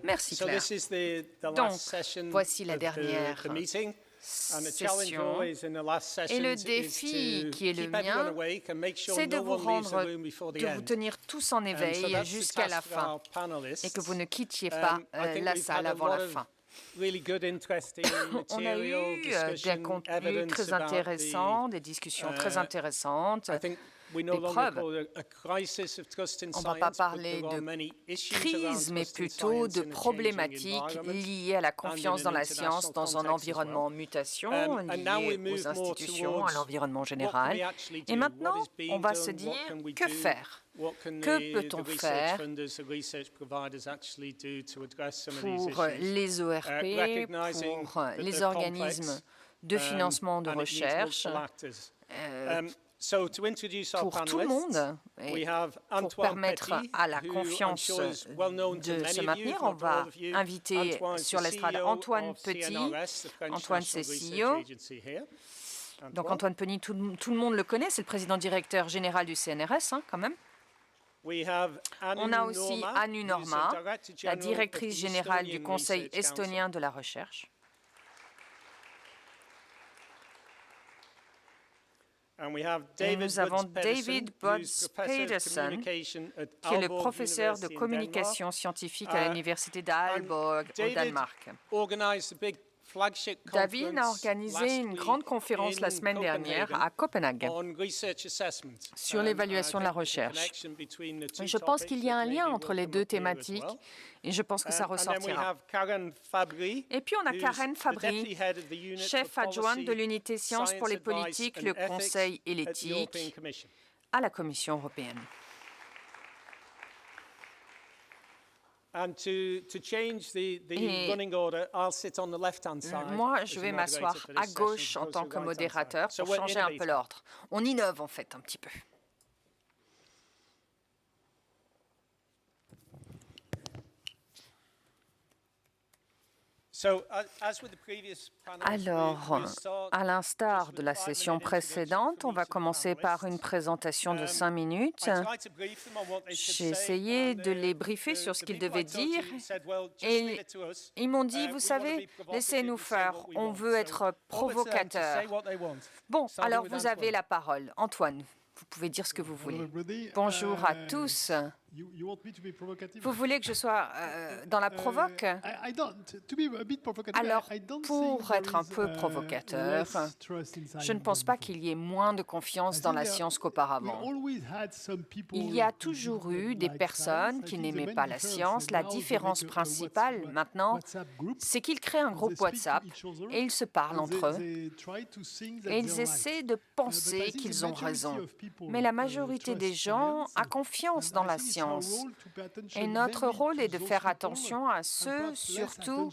Merci Claire. Donc, voici la dernière session. Et le défi qui est le mien, c'est de vous tenir tous en éveil jusqu'à la fin et que vous ne quittiez pas la salle avant la fin. On a eu des contenus très intéressants, des discussions très intéressantes, des preuves. On ne va pas parler de crise, mais plutôt de problématiques liées à la confiance dans la science dans un environnement en mutation, lié aux institutions, à l'environnement général. Et maintenant, on va se dire, que faire? Que peut-on faire pour les ORP, pour les organismes de financement de recherche, pour tout le monde, et pour permettre à la confiance de se maintenir? On va inviter sur l'estrade Antoine Petit. Antoine, c'est CEO. Donc Antoine Petit, tout le monde le connaît, c'est le président directeur général du CNRS, quand même. On a aussi Anu Norma, la directrice générale du Conseil estonien de la recherche. Et nous avons David Buds-Pedersen, qui est le professeur de communication scientifique à l'université d'Aalborg au Danemark. David a organisé une grande conférence la semaine dernière à Copenhague sur l'évaluation de la recherche. Je pense qu'il y a un lien entre les deux thématiques et je pense que ça ressortira. Et puis on a Karen Fabry, chef adjointe de l'unité sciences pour les politiques, le conseil et l'éthique à la Commission européenne. Et moi, je vais m'asseoir à gauche en tant que modérateur pour changer un peu l'ordre. On innove en fait un petit peu. Alors, à l'instar de la session précédente, on va commencer par une présentation de 5 minutes. J'ai essayé de les briefer sur ce qu'ils devaient dire et ils m'ont dit, vous savez, laissez-nous faire, on veut être provocateurs. Bon, alors vous avez la parole. Antoine, vous pouvez dire ce que vous voulez. Bonjour à tous. Vous voulez que je sois dans la provoque? Alors, pour être un peu provocateur, je ne pense pas qu'il y ait moins de confiance dans la science qu'auparavant. Il y a toujours eu des personnes qui n'aimaient pas la science. La différence principale, maintenant, c'est qu'ils créent un groupe WhatsApp et ils se parlent entre eux et ils essaient de penser qu'ils ont raison. Mais la majorité des gens a confiance dans la science. Et notre rôle est de faire attention à ceux, surtout,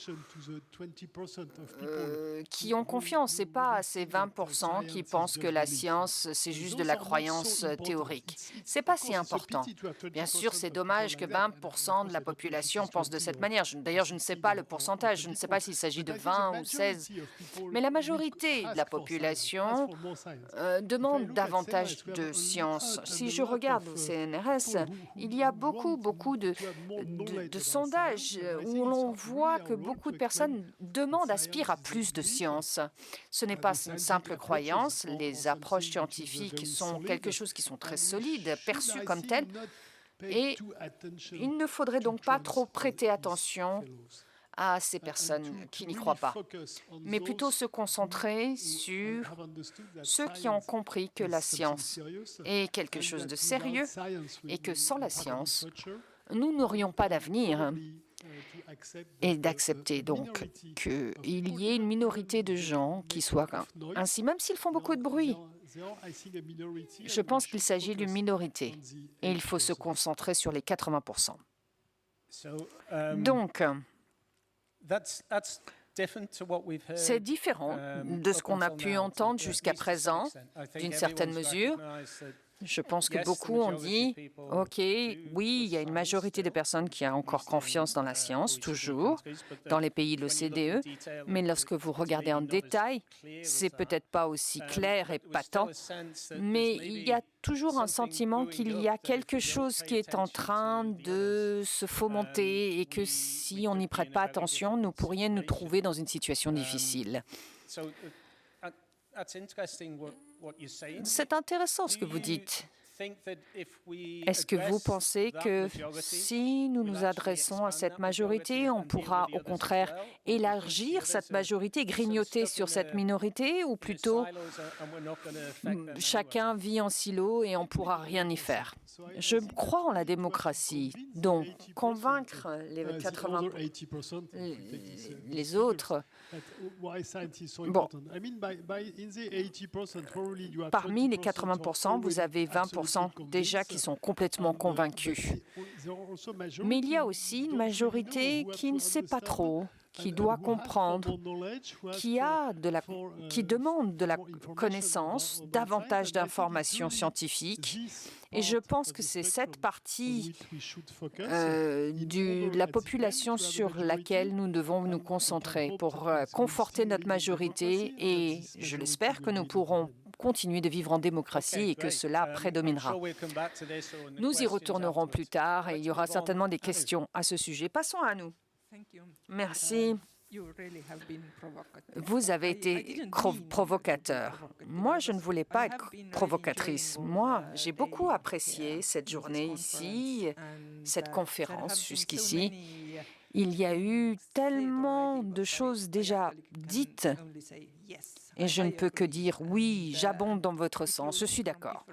qui ont confiance, et pas à ces 20% qui pensent que la science, c'est juste de la croyance théorique. Ce n'est pas si important. Bien sûr, c'est dommage que 20% de la population pense de cette manière. D'ailleurs, je ne sais pas le pourcentage, je ne sais pas s'il s'agit de 20 ou 16. Mais la majorité de la population demande davantage de science. Si je regarde au CNRS, il y a beaucoup de sondages où l'on voit que beaucoup de personnes aspirent à plus de science. Ce n'est pas une simple croyance. Les approches scientifiques sont quelque chose qui sont très solides, perçues comme telles. Et il ne faudrait donc pas trop prêter attention à ces personnes qui n'y croient pas, mais plutôt se concentrer sur ceux qui ont compris que la science est quelque chose de sérieux et que sans la science, nous n'aurions pas d'avenir. Et d'accepter donc qu'il y ait une minorité de gens qui soient ainsi, même s'ils font beaucoup de bruit. Je pense qu'il s'agit d'une minorité et il faut se concentrer sur les 80%. Donc, c'est différent de ce qu'on a pu entendre jusqu'à présent, d'une certaine mesure. Je pense que beaucoup ont dit, OK, oui, il y a une majorité de personnes qui a encore confiance dans la science, toujours, dans les pays de l'OCDE, mais lorsque vous regardez en détail, c'est peut-être pas aussi clair et patent, mais il y a toujours un sentiment qu'il y a quelque chose qui est en train de se fomenter et que si on n'y prête pas attention, nous pourrions nous trouver dans une situation difficile. C'est intéressant ce que vous dites. Est-ce que vous pensez que si nous nous adressons à cette majorité, on pourra au contraire élargir cette majorité, grignoter sur cette minorité, ou plutôt chacun vit en silo et on ne pourra rien y faire? Je crois en la démocratie, donc convaincre les autres. Bon, parmi les 80%, vous avez 20% déjà qui sont complètement convaincus. Mais il y a aussi une majorité qui ne sait pas trop, qui doit comprendre, qui demande de la connaissance, davantage d'informations scientifiques. Et je pense que c'est cette partie de la population sur laquelle nous devons nous concentrer pour conforter notre majorité et je l'espère que nous pourrons continuer de vivre en démocratie et que cela prédominera. Nous y retournerons plus tard et il y aura certainement des questions à ce sujet. Passons à nous. Merci. Vous avez été provocateur. Moi, je ne voulais pas être provocatrice. Moi, j'ai beaucoup apprécié cette journée ici, cette conférence jusqu'ici. Il y a eu tellement de choses déjà dites et je ne peux que dire oui, j'abonde dans votre sens, je suis d'accord.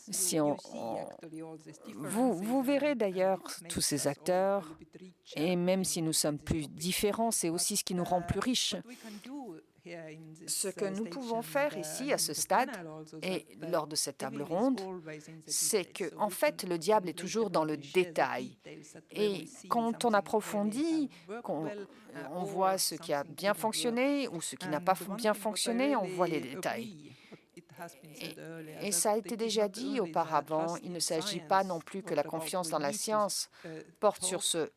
Si vous verrez d'ailleurs tous ces acteurs, et même si nous sommes plus différents, c'est aussi ce qui nous rend plus riches. Ce que nous pouvons faire ici, à ce stade, et lors de cette table ronde, c'est que, en fait, le diable est toujours dans le détail. Et quand on approfondit, on voit ce qui a bien fonctionné ou ce qui n'a pas bien fonctionné, on voit les détails. Et ça a été déjà dit auparavant, il ne s'agit pas non plus que la confiance dans la science porte sur ce.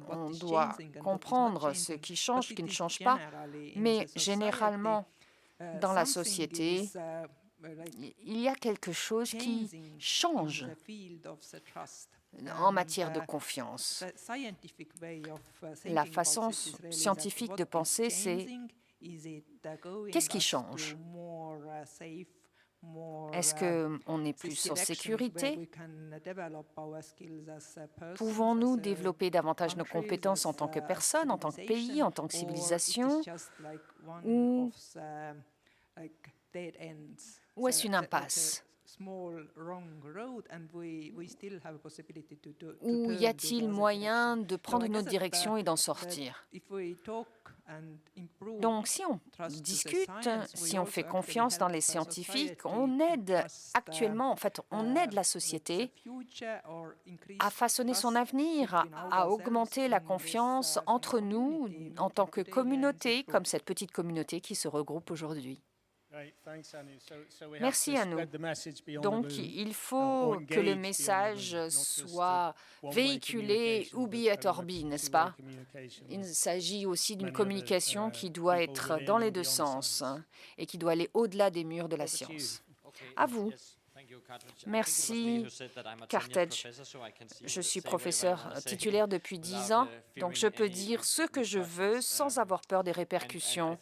On doit comprendre ce qui change, ce qui ne change pas, mais généralement, dans la société, il y a quelque chose qui change en matière de confiance. La façon scientifique de penser, c'est qu'est-ce qui change? Est-ce qu'on est plus en sécurité? Pouvons-nous développer davantage nos compétences en tant que personne, en tant que pays, en tant que civilisation? Ou est-ce une impasse? Ou y a-t-il moyen de prendre une autre direction et d'en sortir? Donc, si on discute, si on fait confiance dans les scientifiques, on aide actuellement, en fait, on aide la société à façonner son avenir, à augmenter la confiance entre nous en tant que communauté, comme cette petite communauté qui se regroupe aujourd'hui. Merci à nous. Donc, il faut que le message soit véhiculé ubi et orbi, n'est-ce pas? Il s'agit aussi d'une communication qui doit être dans les deux sens et qui doit aller au-delà des murs de la science. À vous. Merci, Carthage. Je suis professeur titulaire depuis 10 ans, donc je peux dire ce que je veux sans avoir peur des répercussions.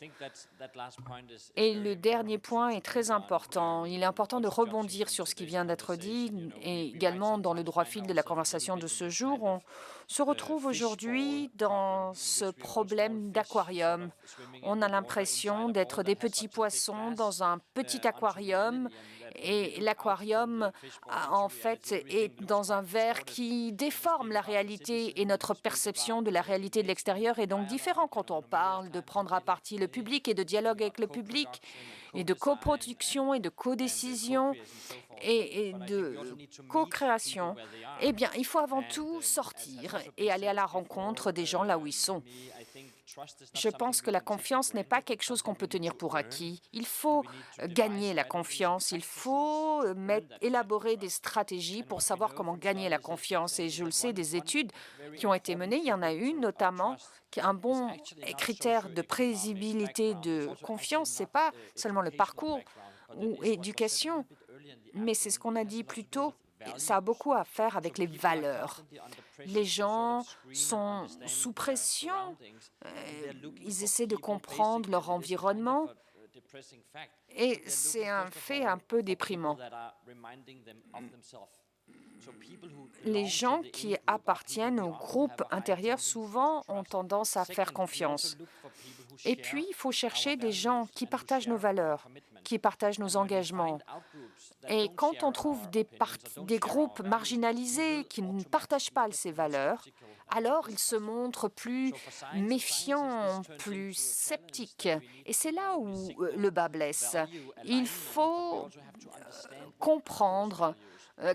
Et le dernier point est très important. Il est important de rebondir sur ce qui vient d'être dit et également dans le droit fil de la conversation de ce jour. On se retrouve aujourd'hui dans ce problème d'aquarium. On a l'impression d'être des petits poissons dans un petit aquarium et l'aquarium, en fait, est dans un verre qui déforme la réalité et notre perception de la réalité de l'extérieur est donc différent quand on parle de prendre à partie le public et de dialogue avec le public et de coproduction et de codécision et de co-création. Eh bien, il faut avant tout sortir et aller à la rencontre des gens là où ils sont. Je pense que la confiance n'est pas quelque chose qu'on peut tenir pour acquis. Il faut gagner la confiance, il faut élaborer des stratégies pour savoir comment gagner la confiance. Et je le sais, des études qui ont été menées, il y en a une notamment, un bon critère de prévisibilité de confiance, ce n'est pas seulement le parcours ou éducation, mais c'est ce qu'on a dit plus tôt. Ça a beaucoup à faire avec les valeurs. Les gens sont sous pression, ils essaient de comprendre leur environnement et c'est un fait un peu déprimant. Les gens qui appartiennent au groupe intérieur souvent ont tendance à faire confiance. Et puis, il faut chercher des gens qui partagent nos valeurs, qui partagent nos engagements. Et quand on trouve des groupes marginalisés qui ne partagent pas ces valeurs, alors ils se montrent plus méfiants, plus sceptiques. Et c'est là où le bât blesse. Il faut comprendre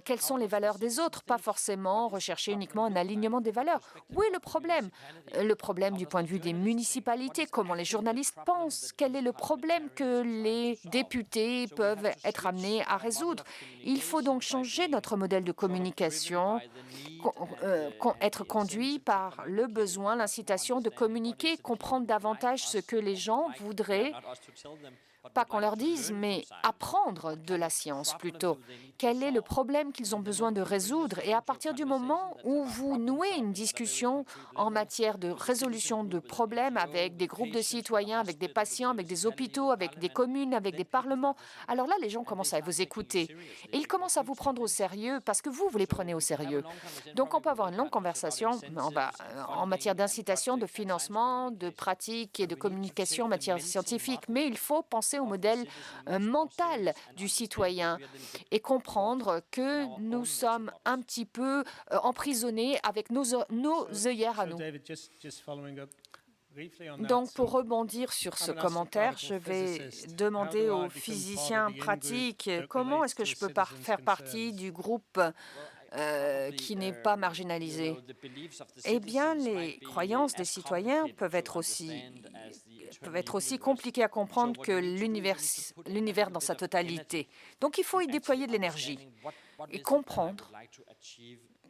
quelles sont les valeurs des autres, pas forcément rechercher uniquement un alignement des valeurs. Où est le problème? Le problème du point de vue des municipalités, comment les journalistes pensent, quel est le problème que les députés peuvent être amenés à résoudre. Il faut donc changer notre modèle de communication, être conduit par le besoin, l'incitation de communiquer, comprendre davantage ce que les gens voudraient. Pas qu'on leur dise, mais apprendre de la science plutôt. Quel est le problème qu'ils ont besoin de résoudre? Et à partir du moment où vous nouez une discussion en matière de résolution de problèmes avec des groupes de citoyens, avec des patients, avec des hôpitaux, avec des communes, avec des parlements, alors là, les gens commencent à vous écouter. Et ils commencent à vous prendre au sérieux parce que vous les prenez au sérieux. Donc, on peut avoir une longue conversation en matière d'incitation, de financement, de pratique et de communication en matière scientifique, mais il faut penser au modèle mental du citoyen et comprendre que nous sommes un petit peu emprisonnés avec nos œillères à nous. Donc, pour rebondir sur ce commentaire, je vais demander aux physiciens pratiques comment est-ce que je peux faire partie du groupe qui n'est pas marginalisé. Eh bien, les croyances des citoyens peuvent être aussi compliquées à comprendre que l'univers dans sa totalité. Donc, il faut y déployer de l'énergie et comprendre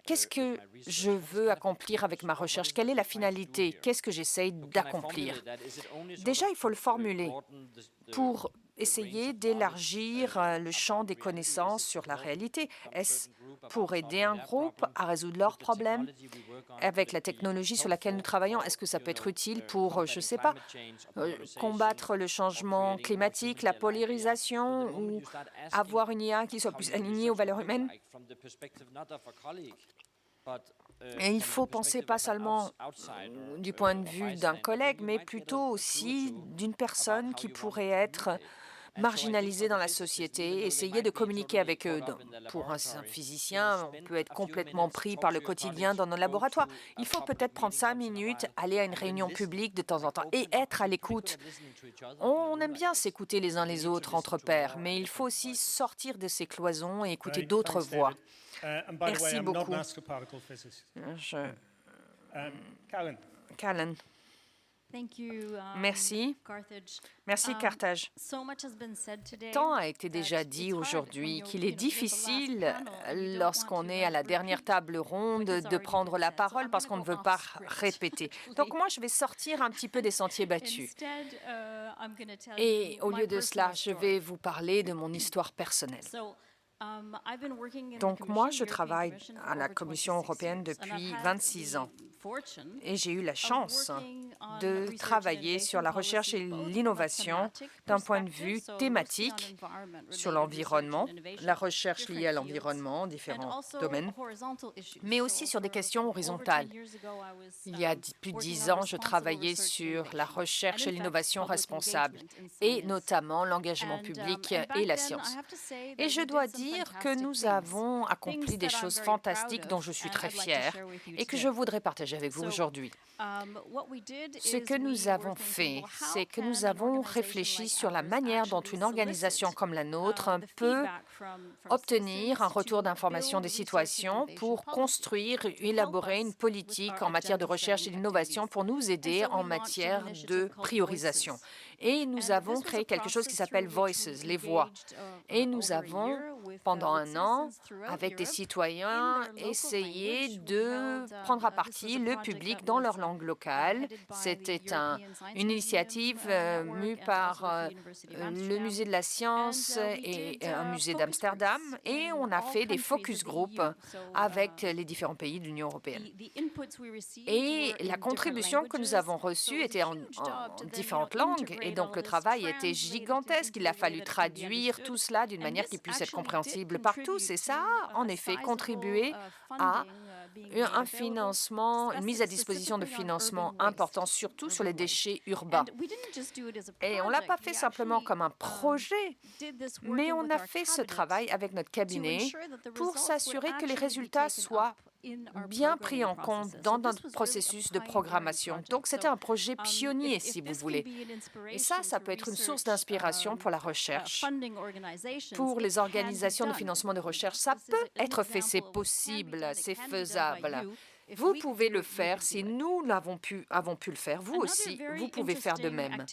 qu'est-ce que je veux accomplir avec ma recherche, quelle est la finalité, qu'est-ce que j'essaye d'accomplir. Déjà, il faut le formuler pour essayer d'élargir le champ des connaissances sur la réalité. Est-ce pour aider un groupe à résoudre leurs problèmes avec la technologie sur laquelle nous travaillons? Est-ce que ça peut être utile pour, je ne sais pas, combattre le changement climatique, la polarisation ou avoir une IA qui soit plus alignée aux valeurs humaines? Et il faut penser pas seulement du point de vue d'un collègue, mais plutôt aussi d'une personne qui pourrait être marginalisés dans la société, essayer de communiquer avec eux. Pour un physicien, on peut être complètement pris par le quotidien dans nos laboratoires. Il faut peut-être prendre 5 minutes, aller à une réunion publique de temps en temps et être à l'écoute. On aime bien s'écouter les uns les autres entre pairs, mais il faut aussi sortir de ces cloisons et écouter d'autres voix. Merci beaucoup. Callan. Merci. Merci, Carthage. Tant a été déjà dit aujourd'hui qu'il est difficile, lorsqu'on est à la dernière table ronde, de prendre la parole parce qu'on ne veut pas répéter. Donc moi, je vais sortir un petit peu des sentiers battus. Et au lieu de cela, je vais vous parler de mon histoire personnelle. Donc moi, je travaille à la Commission européenne depuis 26 ans. Et j'ai eu la chance de travailler sur la recherche et l'innovation d'un point de vue thématique sur l'environnement, la recherche liée à l'environnement, différents domaines, mais aussi sur des questions horizontales. Il y a plus de 10 ans, je travaillais sur la recherche et l'innovation responsable, et notamment l'engagement public et la science. Et je dois dire dire que nous avons accompli des choses fantastiques dont je suis très fière et que je voudrais partager avec vous aujourd'hui. Ce que nous avons fait, c'est que nous avons réfléchi sur la manière dont une organisation comme la nôtre peut obtenir un retour d'information des citoyens pour construire et élaborer une politique en matière de recherche et d'innovation pour nous aider en matière de priorisation. Et nous avons créé quelque chose qui s'appelle Voices, les voix. Et nous avons, pendant un an, avec des citoyens, essayé de prendre à partie le public dans leur langue locale. C'était une initiative mue par le Musée de la Science et un musée d'Amsterdam. Et on a fait des focus group avec les différents pays de l'Union européenne. Et la contribution que nous avons reçue était en différentes langues. Et donc, le travail était gigantesque. Il a fallu traduire tout cela d'une manière qui puisse être compréhensible par tous. Et ça a, en effet, contribué à un financement, une mise à disposition de financement important, surtout sur les déchets urbains. Et on ne l'a pas fait simplement comme un projet, mais on a fait ce travail avec notre cabinet pour s'assurer que les résultats soient bien pris en compte dans notre processus de programmation. Donc, c'était un projet pionnier, si vous voulez. Et ça peut être une source d'inspiration pour la recherche. Pour les organisations de financement de recherche, ça peut être fait, c'est possible, c'est faisable. Vous pouvez le faire si nous avons pu le faire. Vous aussi, vous pouvez faire de même.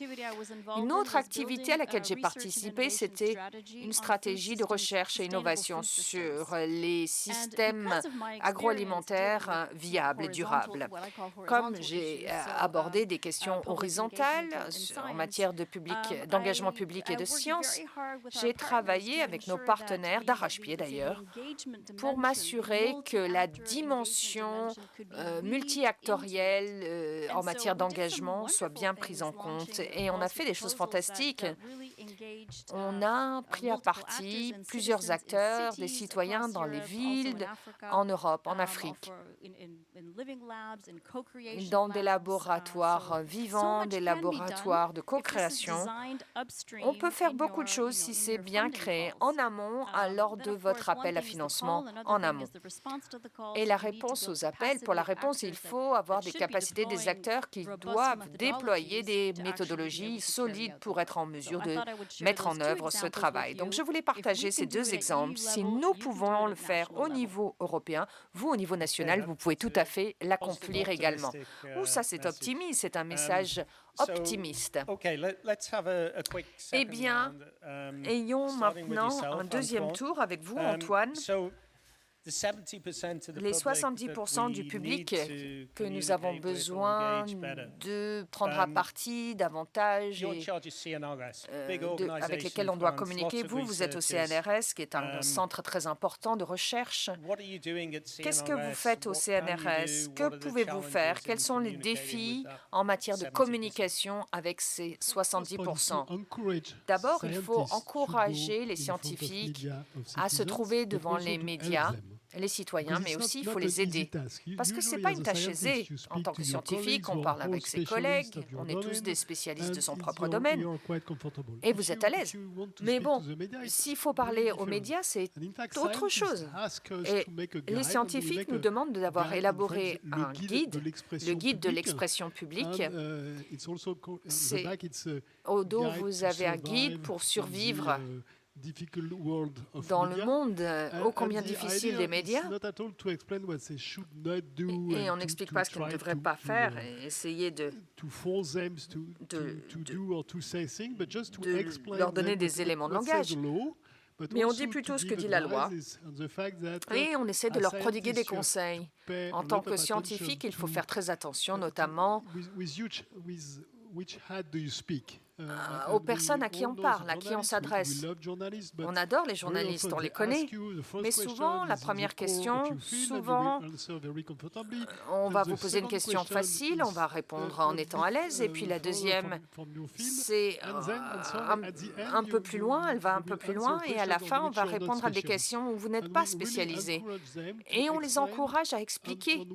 Une autre activité à laquelle j'ai participé, c'était une stratégie de recherche et innovation sur les systèmes agroalimentaires viables et durables. Comme j'ai abordé des questions horizontales en matière d'engagement public et de sciences, j'ai travaillé avec nos partenaires, d'arrache-pied d'ailleurs, pour m'assurer que la dimension multi-actorielle en matière d'engagement soit bien prise en compte. Et on a fait des choses fantastiques. On a pris à partie plusieurs acteurs, des citoyens dans les villes, en Europe, en Afrique, dans des laboratoires vivants, des laboratoires de co-création. On peut faire beaucoup de choses si c'est bien créé en amont lors de votre appel à financement en amont. Et la réponse aux appels, pour la réponse, il faut avoir des capacités des acteurs qui doivent déployer des méthodologies solides pour être en mesure de mettre en œuvre ce travail. Donc, je voulais partager ces deux exemples. Si nous pouvons le faire au niveau européen, vous, au niveau national, vous pouvez tout à fait l'accomplir également. Ça, c'est optimiste, c'est un message optimiste. Eh bien, ayons maintenant un deuxième tour avec vous, Antoine. Les 70% du public que nous avons besoin de prendre à partie davantage et avec lesquels on doit communiquer. Vous êtes au CNRS, qui est un centre très important de recherche. Qu'est-ce que vous faites au CNRS? Que pouvez-vous faire? Quels sont les défis en matière de communication avec ces 70%? D'abord, il faut encourager les scientifiques à se trouver devant les médias, les citoyens, mais aussi il faut les aider. Parce que ce n'est pas une tâche aisée. En tant que scientifique, on parle avec ses collègues, on est tous des spécialistes de son propre domaine, et vous êtes à l'aise. Mais bon, s'il faut parler aux médias, c'est autre chose. Et les scientifiques nous demandent d'avoir élaboré un guide, le guide de l'expression publique. Au dos, vous avez un guide pour survivre dans le monde ô combien difficile des médias. Et on n'explique pas ce qu'ils ne devraient pas faire et essayer de leur donner des éléments de langage. Mais on dit plutôt ce que dit la loi et on essaie de leur prodiguer des conseils. En tant que scientifique, il faut faire très attention, notamment aux personnes à qui on parle, à qui on s'adresse. On adore les journalistes, on les connaît, mais souvent, la première question, on va vous poser une question facile, on va répondre en étant à l'aise, et puis la deuxième, c'est un peu plus loin, elle va un peu plus loin, et à la fin, on va répondre à des questions où vous n'êtes pas spécialisé. Et on les encourage à expliquer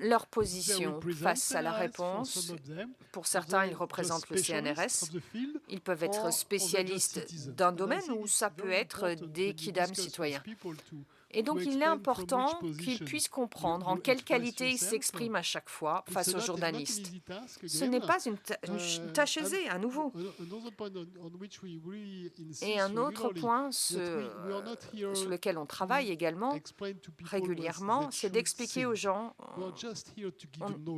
leur position face à à la réponse. Pour certains, ils représentent le CNRS. Ils peuvent être spécialistes d'un domaine ou ça peut être des kidam citoyens. Et donc, il est important qu'ils puissent comprendre en quelle qualité ils s'expriment à chaque fois face aux journalistes. Ce n'est pas une tâche aisée, à nouveau. Et un autre point sur lequel on travaille également régulièrement, c'est d'expliquer aux gens,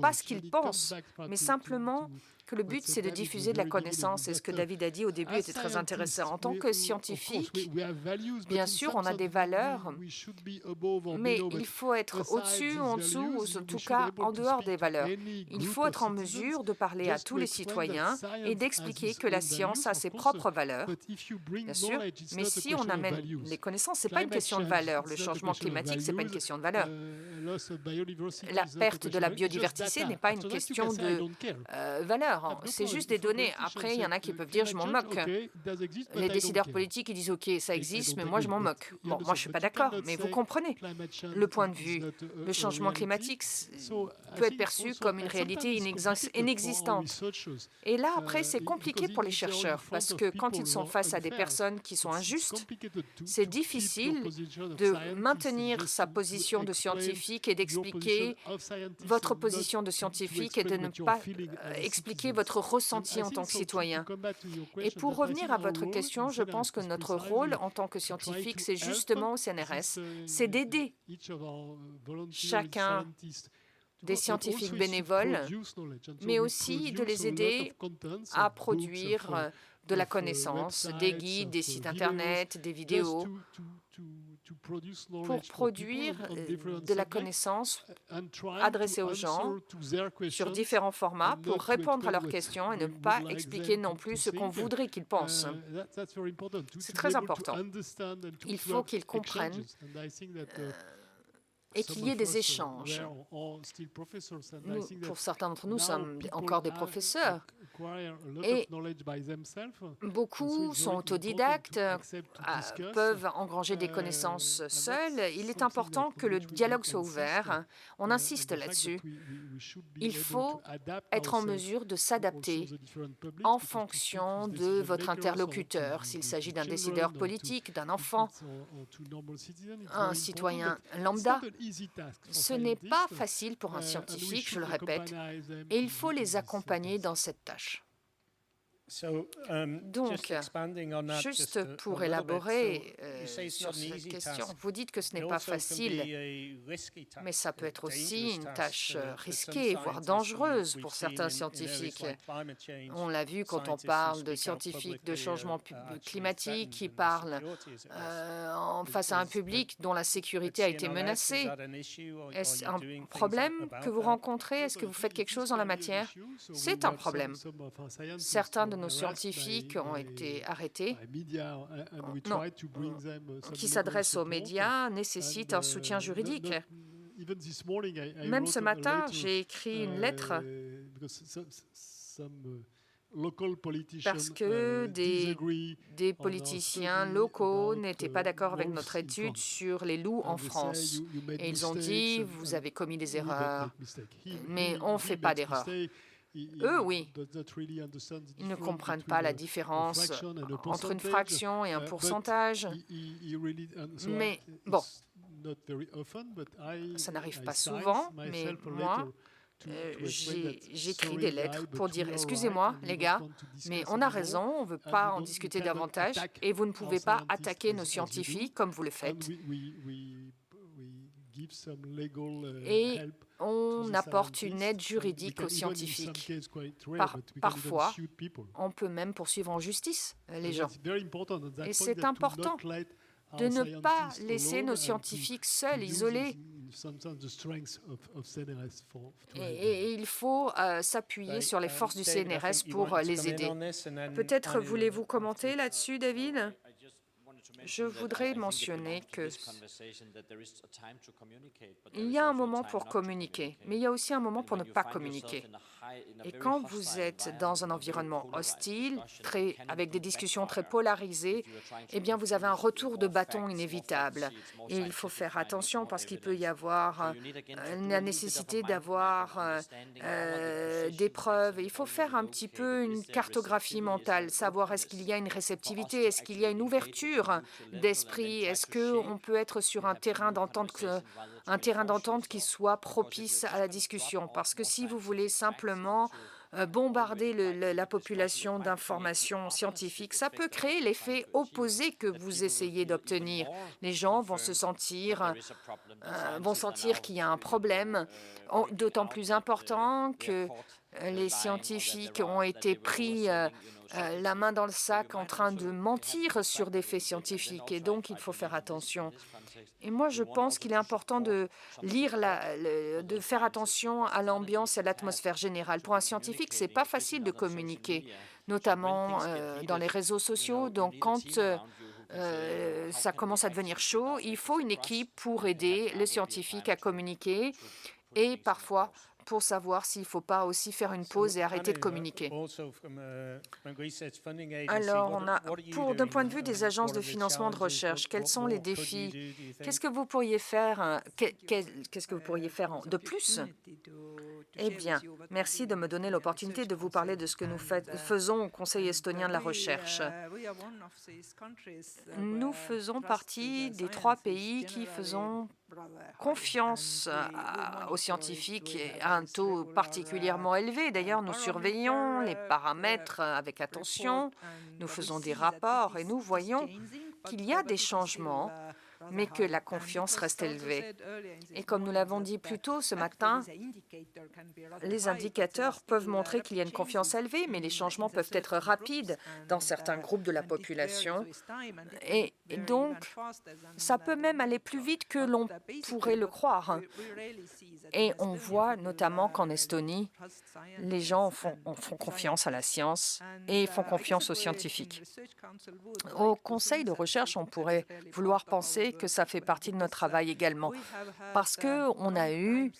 pas ce qu'ils pensent, mais simplement que le but, c'est de diffuser de la connaissance. Et ce que David a dit au début était très intéressant. En tant que scientifique, bien sûr, on a des valeurs, mais il faut être au-dessus, en dessous, ou en tout cas en dehors des valeurs. Il faut être en mesure de parler à tous les citoyens et d'expliquer que la science a ses propres valeurs, bien sûr, mais si on amène les connaissances, ce n'est pas une question de valeur. Le changement climatique, ce n'est pas une question de valeur. La perte de la biodiversité n'est pas une question de valeur. C'est juste des données. Après, il y en a qui peuvent dire « je m'en moque ». Les décideurs politiques, ils disent « ok, ça existe, mais moi, je m'en moque ». Bon, moi, je ne suis pas d'accord, mais vous comprenez le point de vue. Le changement climatique peut être perçu comme une réalité inexistante. Et là, après, c'est compliqué pour les chercheurs, parce que quand ils sont face à des personnes qui sont injustes, c'est difficile de maintenir sa position de scientifique et d'expliquer votre position de scientifique et de ne pas expliquer votre ressenti en tant que citoyen. Et pour revenir à votre question, je pense que notre rôle en tant que scientifique, c'est justement au CNRS, c'est d'aider chacun des scientifiques bénévoles, mais aussi de les aider à produire de la connaissance, des guides, des sites Internet, des vidéos, pour produire de la connaissance adressée aux gens sur différents formats pour répondre à leurs questions et ne pas expliquer non plus ce qu'on voudrait qu'ils pensent. C'est très important. Il faut qu'ils comprennent et qu'il y ait des échanges. Nous, pour certains d'entre nous, sommes encore des professeurs et beaucoup sont autodidactes, peuvent engranger des connaissances seuls. Il est important que le dialogue soit ouvert. On insiste là-dessus. Il faut être en mesure de s'adapter en fonction de votre interlocuteur, s'il s'agit d'un décideur politique, d'un enfant, un citoyen lambda. Ce n'est pas facile pour un scientifique, je le répète, et il faut les accompagner dans cette tâche. Donc, juste pour élaborer sur cette question, vous dites que ce n'est pas facile, mais ça peut être aussi une tâche risquée, voire dangereuse pour certains scientifiques. On l'a vu quand on parle de scientifiques de changement climatique qui parlent face à un public dont la sécurité a été menacée. Est-ce un problème que vous rencontrez? Est-ce que vous faites quelque chose en la matière? C'est un problème. Certains de nos scientifiques ont été arrêtés, qui s'adressent aux médias, nécessitent un soutien juridique. Même ce matin, j'ai écrit une lettre parce que des politiciens locaux n'étaient pas d'accord avec notre étude sur les loups en France. Et ils ont dit, vous avez commis des erreurs, mais on ne fait pas d'erreurs. Eux, oui. Ils ne comprennent pas la différence entre une fraction et un pourcentage. Mais bon, ça n'arrive pas souvent, mais moi, j'écris des lettres pour dire « Excusez-moi, les gars, mais on a raison, on ne veut pas en discuter davantage et vous ne pouvez pas attaquer nos scientifiques comme vous le faites. » Et on apporte une aide juridique aux scientifiques. Parfois, on peut même poursuivre en justice les gens. Et c'est important de ne pas laisser nos scientifiques seuls, isolés. Et il faut s'appuyer sur les forces du CNRS pour les aider. Peut-être voulez-vous commenter là-dessus, David? Je voudrais mentionner qu'il y a un moment pour communiquer, mais il y a aussi un moment pour ne pas communiquer. Et quand vous êtes dans un environnement hostile, avec des discussions très polarisées, eh bien, vous avez un retour de bâton inévitable. Et il faut faire attention parce qu'il peut y avoir la nécessité d'avoir des preuves. Il faut faire un petit peu une cartographie mentale, savoir est-ce qu'il y a une réceptivité, est-ce qu'il y a une ouverture d'esprit, est-ce qu'on peut être sur un terrain d'entente qui soit propice à la discussion. Parce que si vous voulez simplement bombarder la population d'informations scientifiques, ça peut créer l'effet opposé que vous essayez d'obtenir. Les gens vont sentir qu'il y a un problème, d'autant plus important que les scientifiques ont été pris la main dans le sac en train de mentir sur des faits scientifiques. Et donc, il faut faire attention. Et moi, je pense qu'il est important de de faire attention à l'ambiance et à l'atmosphère générale. Pour un scientifique, c'est pas facile de communiquer, notamment dans les réseaux sociaux. Donc, quand ça commence à devenir chaud, il faut une équipe pour aider les scientifiques à communiquer et parfois pour savoir s'il ne faut pas aussi faire une pause et arrêter de communiquer. Alors, d'un point de vue des agences de financement de recherche, quels sont les défis? Qu'est-ce que vous pourriez faire, qu'est-ce que vous pourriez faire de plus? Eh bien, merci de me donner l'opportunité de vous parler de ce que nous faisons au Conseil estonien de la recherche. Nous faisons partie des 3 pays qui faisons confiance aux scientifiques à un taux particulièrement élevé. D'ailleurs, nous surveillons les paramètres avec attention, nous faisons des rapports et nous voyons qu'il y a des changements, mais que la confiance reste élevée. Et comme nous l'avons dit plus tôt ce matin, les indicateurs peuvent montrer qu'il y a une confiance élevée, mais les changements peuvent être rapides dans certains groupes de la population. Et donc, ça peut même aller plus vite que l'on pourrait le croire. Et on voit notamment qu'en Estonie, les gens font confiance à la science et font confiance aux scientifiques. Au conseil de recherche, on pourrait vouloir penser que ça fait partie de notre travail également, parce qu'on a eu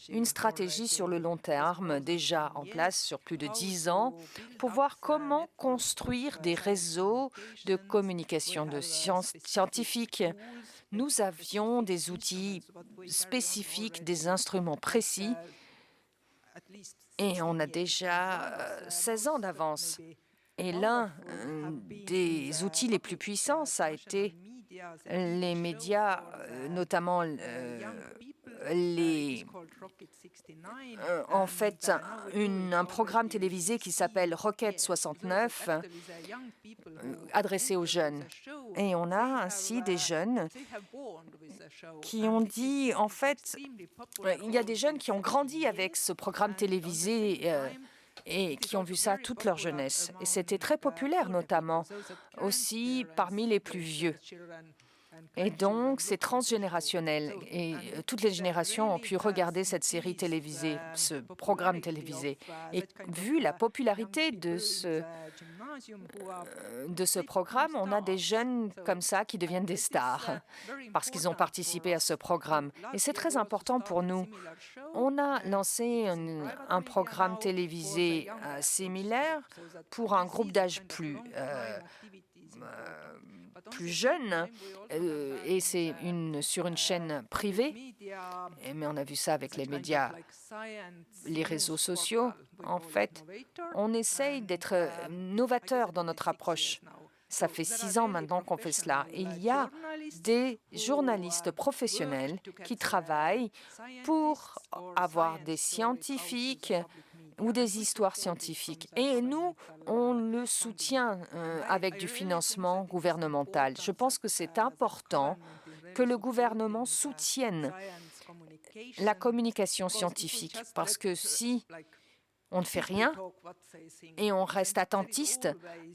une stratégie sur le long terme déjà en place sur plus de 10 ans pour voir comment construire des réseaux de communication de scientifiques. Nous avions des outils spécifiques, des instruments précis, et on a déjà 16 ans d'avance. Et l'un des outils les plus puissants, ça a été les médias, notamment un programme télévisé qui s'appelle Rocket 69, adressé aux jeunes. Et on a ainsi des jeunes qui ont dit, en fait, il y a des jeunes qui ont grandi avec ce programme télévisé et qui ont vu ça toute leur jeunesse. Et c'était très populaire, notamment aussi parmi les plus vieux. Et donc, c'est transgénérationnel. Et toutes les générations ont pu regarder cette série télévisée, ce programme télévisé. Et vu la popularité de ce programme, on a des jeunes comme ça qui deviennent des stars parce qu'ils ont participé à ce programme. Et c'est très important pour nous. On a lancé un programme télévisé similaire pour un groupe d'âge plus jeune, et c'est sur une chaîne privée. Mais on a vu ça avec les médias, les réseaux sociaux. En fait, on essaye d'être novateur dans notre approche. Ça fait 6 ans maintenant qu'on fait cela. Et il y a des journalistes professionnels qui travaillent pour avoir des scientifiques ou des histoires scientifiques. Et nous, on le soutient avec du financement gouvernemental. Je pense que c'est important que le gouvernement soutienne la communication scientifique, parce que si on ne fait rien et on reste attentiste,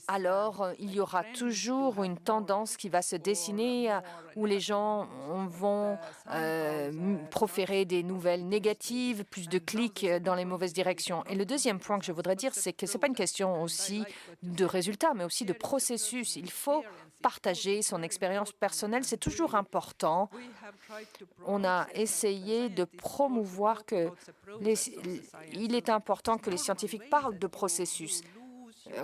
alors il y aura toujours une tendance qui va se dessiner où les gens vont proférer des nouvelles négatives, plus de clics dans les mauvaises directions. Et le deuxième point que je voudrais dire, c'est que ce n'est pas une question aussi de résultats, mais aussi de processus. Il faut partager son expérience personnelle, c'est toujours important. On a essayé de promouvoir que il est important que les scientifiques parlent de processus.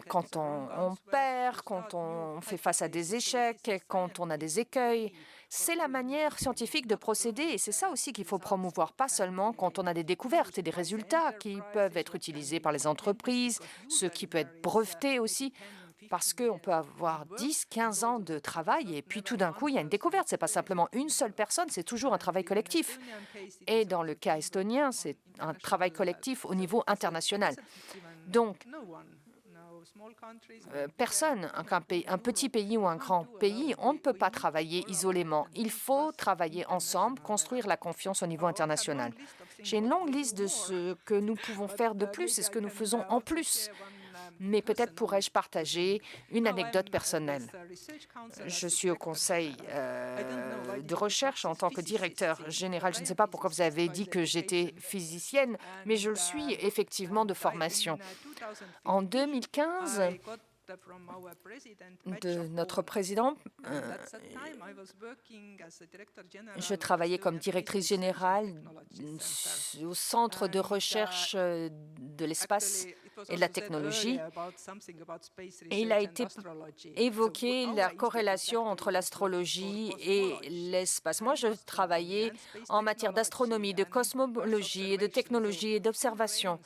Quand on perd, quand on fait face à des échecs, quand on a des écueils, c'est la manière scientifique de procéder et c'est ça aussi qu'il faut promouvoir, pas seulement quand on a des découvertes et des résultats qui peuvent être utilisés par les entreprises, ce qui peut être breveté aussi. Parce qu'on peut avoir 10, 15 ans de travail et puis tout d'un coup, il y a une découverte. Ce n'est pas simplement une seule personne, c'est toujours un travail collectif. Et dans le cas estonien, c'est un travail collectif au niveau international. Donc, personne, un petit pays ou un grand pays, on ne peut pas travailler isolément. Il faut travailler ensemble, construire la confiance au niveau international. J'ai une longue liste de ce que nous pouvons faire de plus et ce que nous faisons en plus. Mais peut-être pourrais-je partager une anecdote personnelle. Je suis au conseil de recherche en tant que directeur général. Je ne sais pas pourquoi vous avez dit que j'étais physicienne, mais je le suis effectivement de formation. En 2015, de notre président, je travaillais comme directrice générale au Centre de recherche de l'espace et de la technologie. Et il a été évoqué la corrélation entre l'astrologie et l'espace. Moi, je travaillais en matière d'astronomie, de cosmologie et de technologie et d'observation.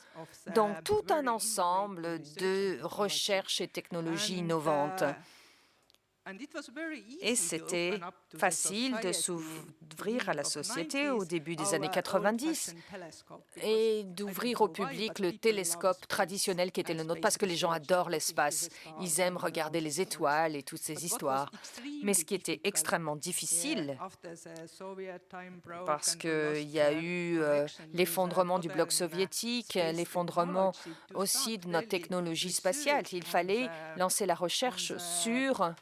Donc, tout un ensemble de recherches et technologies innovantes. Et c'était facile de s'ouvrir à la société au début des années 90 et d'ouvrir au public le télescope traditionnel qui était le nôtre, parce que les gens adorent l'espace. Ils aiment regarder les étoiles et toutes ces histoires. Mais ce qui était extrêmement difficile, parce qu'il y a eu l'effondrement du bloc soviétique, l'effondrement aussi de notre technologie spatiale. Il fallait lancer la recherche sur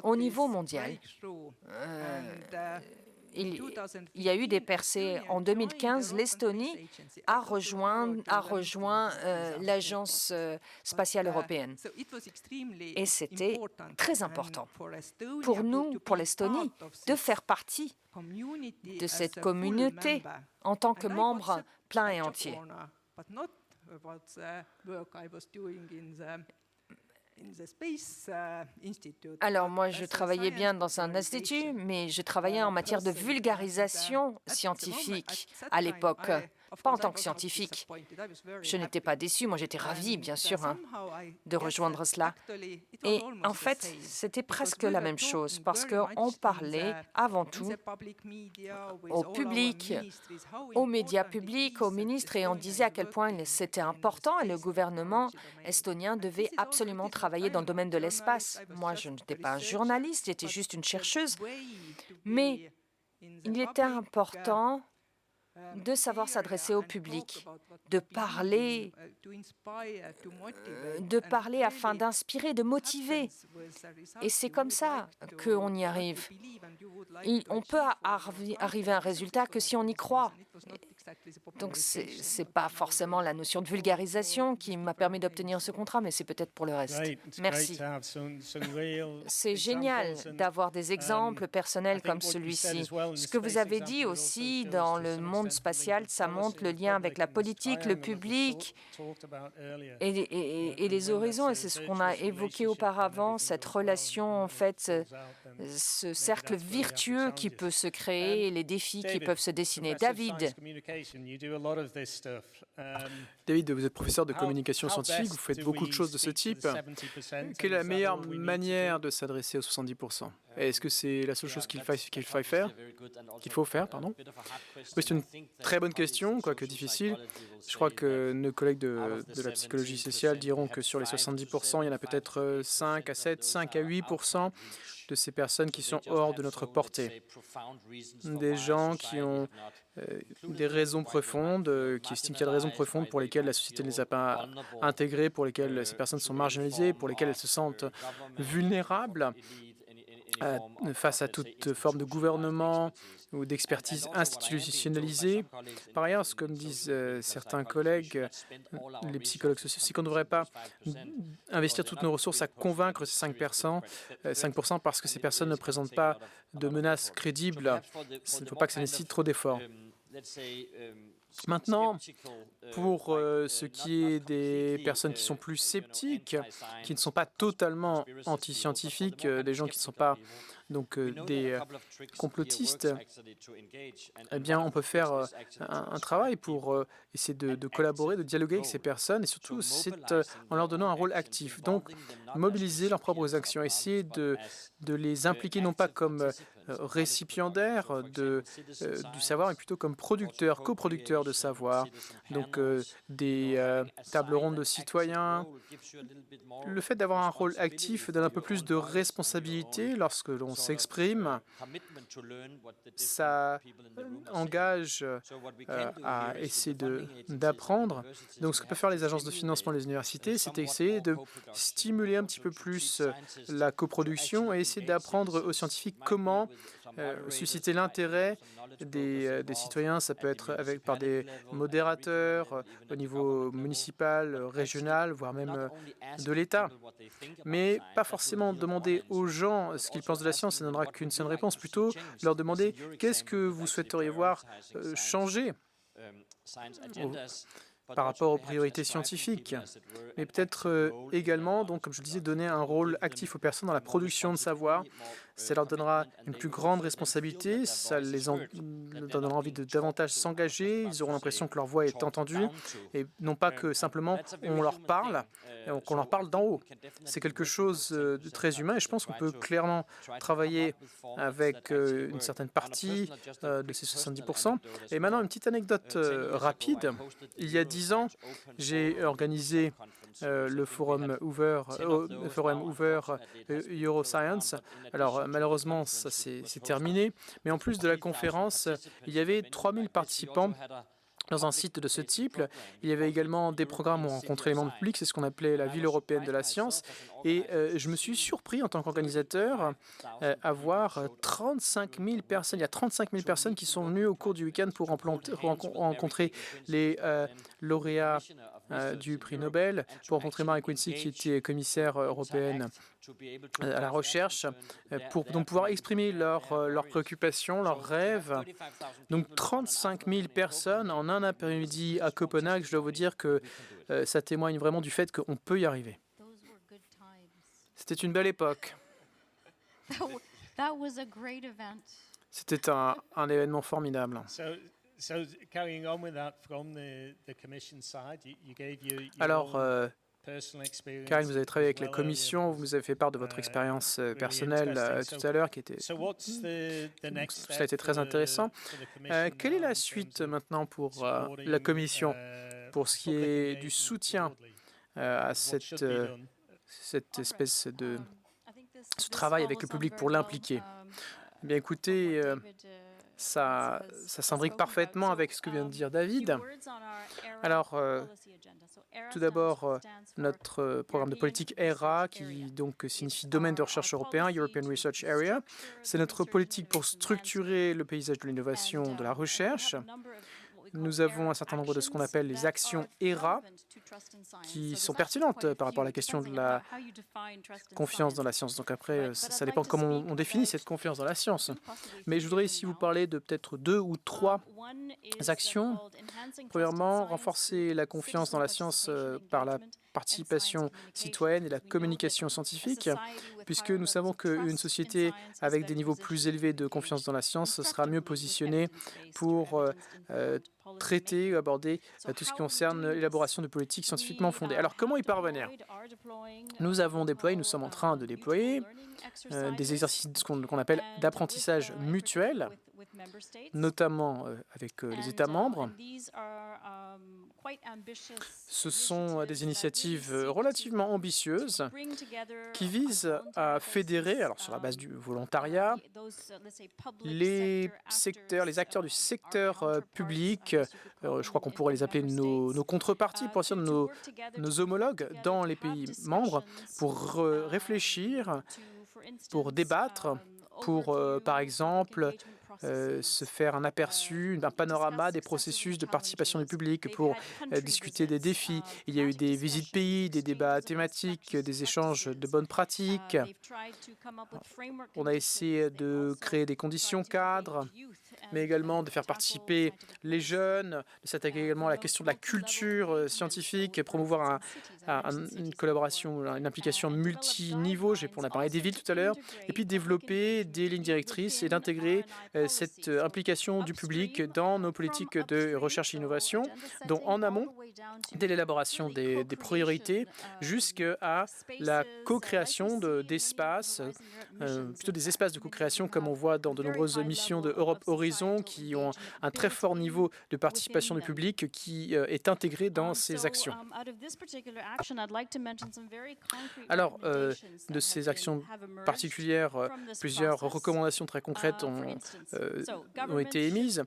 au niveau mondial. Il y a eu des percées. En 2015, l'Estonie a rejoint l'Agence spatiale européenne. Et c'était très important pour nous, pour l'Estonie, de faire partie de cette communauté en tant que membre plein et entier. Alors moi, je travaillais bien dans un institut, mais je travaillais en matière de vulgarisation scientifique à l'époque, pas en tant que scientifique. Je n'étais pas déçue, moi j'étais ravie, bien sûr, de rejoindre cela. Et en fait, c'était presque la même chose, parce qu'on parlait avant tout au public, aux médias publics, aux ministres, et on disait à quel point c'était important et le gouvernement estonien devait absolument travailler dans le domaine de l'espace. Moi, je n'étais pas un journaliste, j'étais juste une chercheuse, mais il était important de savoir s'adresser au public, de parler afin d'inspirer, de motiver. Et c'est comme ça qu'on y arrive. On peut arriver à un résultat que si on y croit. Donc, ce n'est pas forcément la notion de vulgarisation qui m'a permis d'obtenir ce contrat, mais c'est peut-être pour le reste. Merci. C'est génial d'avoir des exemples personnels comme celui-ci. Ce que vous avez dit aussi dans le monde spatial, ça montre le lien avec la politique, le public et les horizons. Et c'est ce qu'on a évoqué auparavant, cette relation, en fait, ce cercle vertueux qui peut se créer et les défis qui peuvent se dessiner. David. David, vous êtes professeur de communication scientifique, vous faites beaucoup de choses de ce type. Quelle est la meilleure manière de s'adresser aux 70 %? Est-ce que c'est la seule chose qu'il faut faire, pardon? Oui, c'est une très bonne question, quoique difficile. Je crois que nos collègues de la psychologie sociale diront que sur les 70%, il y en a peut-être 5 à 8% de ces personnes qui sont hors de notre portée. Des gens qui ont des raisons profondes, qui estiment qu'il y a des raisons profondes pour lesquelles la société ne les a pas intégrées, pour lesquelles ces personnes sont marginalisées, pour lesquelles elles se sentent vulnérables face à toute forme de gouvernement ou d'expertise institutionnalisée. Par ailleurs, comme disent certains collègues, les psychologues sociaux, c'est qu'on ne devrait pas investir toutes nos ressources à convaincre ces 5% parce que ces personnes ne présentent pas de menaces crédibles. Il ne faut pas que ça nécessite trop d'efforts. Maintenant, pour ce qui est des personnes qui sont plus sceptiques, qui ne sont pas totalement anti-scientifiques, des gens qui ne sont pas donc des complotistes, eh bien, on peut faire un travail pour essayer de collaborer, de dialoguer avec ces personnes et surtout, c'est en leur donnant un rôle actif. Donc, mobiliser leurs propres actions, essayer de les impliquer non pas comme récipiendaires du savoir, mais plutôt comme producteurs, coproducteurs de savoir. Donc, des tables rondes de citoyens. Le fait d'avoir un rôle actif donne un peu plus de responsabilité lorsque l'on s'exprime. Ça engage à essayer d'apprendre. Donc, ce que peuvent faire les agences de financement des universités, c'est essayer de stimuler un petit peu plus la coproduction et essayer d'apprendre aux scientifiques comment susciter l'intérêt des citoyens. Ça peut être par des modérateurs au niveau municipal, régional, voire même de l'État. Mais pas forcément demander aux gens ce qu'ils pensent de la science, ça ne donnera qu'une seule réponse. Plutôt leur demander qu'est-ce que vous souhaiteriez voir changer par rapport aux priorités scientifiques. Mais peut-être également, donc, comme je le disais, donner un rôle actif aux personnes dans la production de savoir. Ça leur donnera une plus grande responsabilité, ça les donnera envie de davantage s'engager, ils auront l'impression que leur voix est entendue, et non pas que simplement on leur parle, qu'on leur parle d'en haut. C'est quelque chose de très humain, et je pense qu'on peut clairement travailler avec une certaine partie de ces 70%. Et maintenant, une petite anecdote rapide. Il y a 10 ans, j'ai organisé le forum ouvert Euroscience. Alors malheureusement, ça c'est terminé, mais en plus de la conférence, il y avait 3000 participants dans un site de ce type. Il y avait également des programmes où on rencontrait les membres publics, c'est ce qu'on appelait la ville européenne de la science. Et je me suis surpris en tant qu'organisateur à voir 35 000 personnes. Il y a 35 000 personnes qui sont venues au cours du week-end pour rencontrer les lauréats du prix Nobel, pour rencontrer Mary Quincy qui était commissaire européenne à la recherche, pour donc pouvoir exprimer leurs préoccupations, leurs rêves. Donc 35 000 personnes en un après-midi à Copenhague, je dois vous dire que ça témoigne vraiment du fait qu'on peut y arriver. C'était une belle époque. C'était un événement formidable. Alors, Karine, vous avez travaillé avec la Commission, vous nous avez fait part de votre expérience personnelle tout à l'heure, ça a été très intéressant. Quelle est la suite maintenant pour la Commission, pour ce qui est du soutien à cette espèce de ce travail avec le public pour l'impliquer? Eh bien, écoutez, ça s'imbrique parfaitement avec ce que vient de dire David. Alors, tout d'abord, notre programme de politique ERA, qui donc signifie Domaine de recherche européen, European Research Area, c'est notre politique pour structurer le paysage de l'innovation, de la recherche. Nous avons un certain nombre de ce qu'on appelle les actions ERA, qui sont pertinentes par rapport à la question de la confiance dans la science. Donc après, ça dépend comment on définit cette confiance dans la science. Mais je voudrais ici vous parler de peut-être 2 ou 3 actions. Premièrement, renforcer la confiance dans la science par la participation citoyenne et la communication scientifique, puisque nous savons qu'une société avec des niveaux plus élevés de confiance dans la science sera mieux positionnée pour traiter ou aborder tout ce qui concerne l'élaboration de politiques scientifiquement fondées. Alors, comment y parvenir? Nous avons déployé, nous sommes en train de déployer des exercices qu'on appelle d'apprentissage mutuel, notamment avec les États membres. Ce sont des initiatives relativement ambitieuses qui visent à fédérer, alors sur la base du volontariat, les acteurs du secteur public, je crois qu'on pourrait les appeler nos contreparties, pour dire nos homologues dans les pays membres, pour réfléchir, pour débattre, pour, par exemple, se faire un aperçu, un panorama des processus de participation du public pour discuter des défis. Il y a eu des visites pays, des débats thématiques, des échanges de bonnes pratiques. On a essayé de créer des conditions cadres, mais également de faire participer les jeunes, de s'attaquer également à la question de la culture scientifique, promouvoir une collaboration, une implication multiniveau, on a parlé des villes tout à l'heure, et puis développer des lignes directrices et d'intégrer cette implication du public dans nos politiques de recherche et innovation, donc en amont, dès l'élaboration des priorités, jusqu'à la co-création d'espaces, plutôt des espaces de co-création comme on voit dans de nombreuses missions de Europe Horizon qui ont un très fort niveau de participation du public qui est intégré dans ces actions. Alors, de ces actions particulières, plusieurs recommandations très concrètes ont été émises.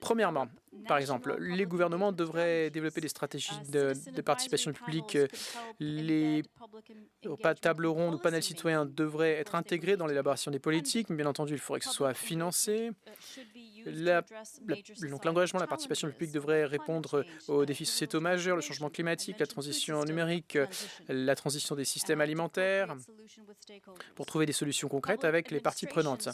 Premièrement, par exemple, les gouvernements devraient développer des stratégies de participation du public. Les tables rondes ou panels citoyens devraient être intégrés dans l'élaboration des politiques, mais bien entendu, il faudrait que ce soit financé. Donc l'engagement, la participation du public devrait répondre aux défis sociétaux majeurs, le changement climatique, la transition numérique, la transition des systèmes alimentaires, pour trouver des solutions concrètes avec les parties prenantes.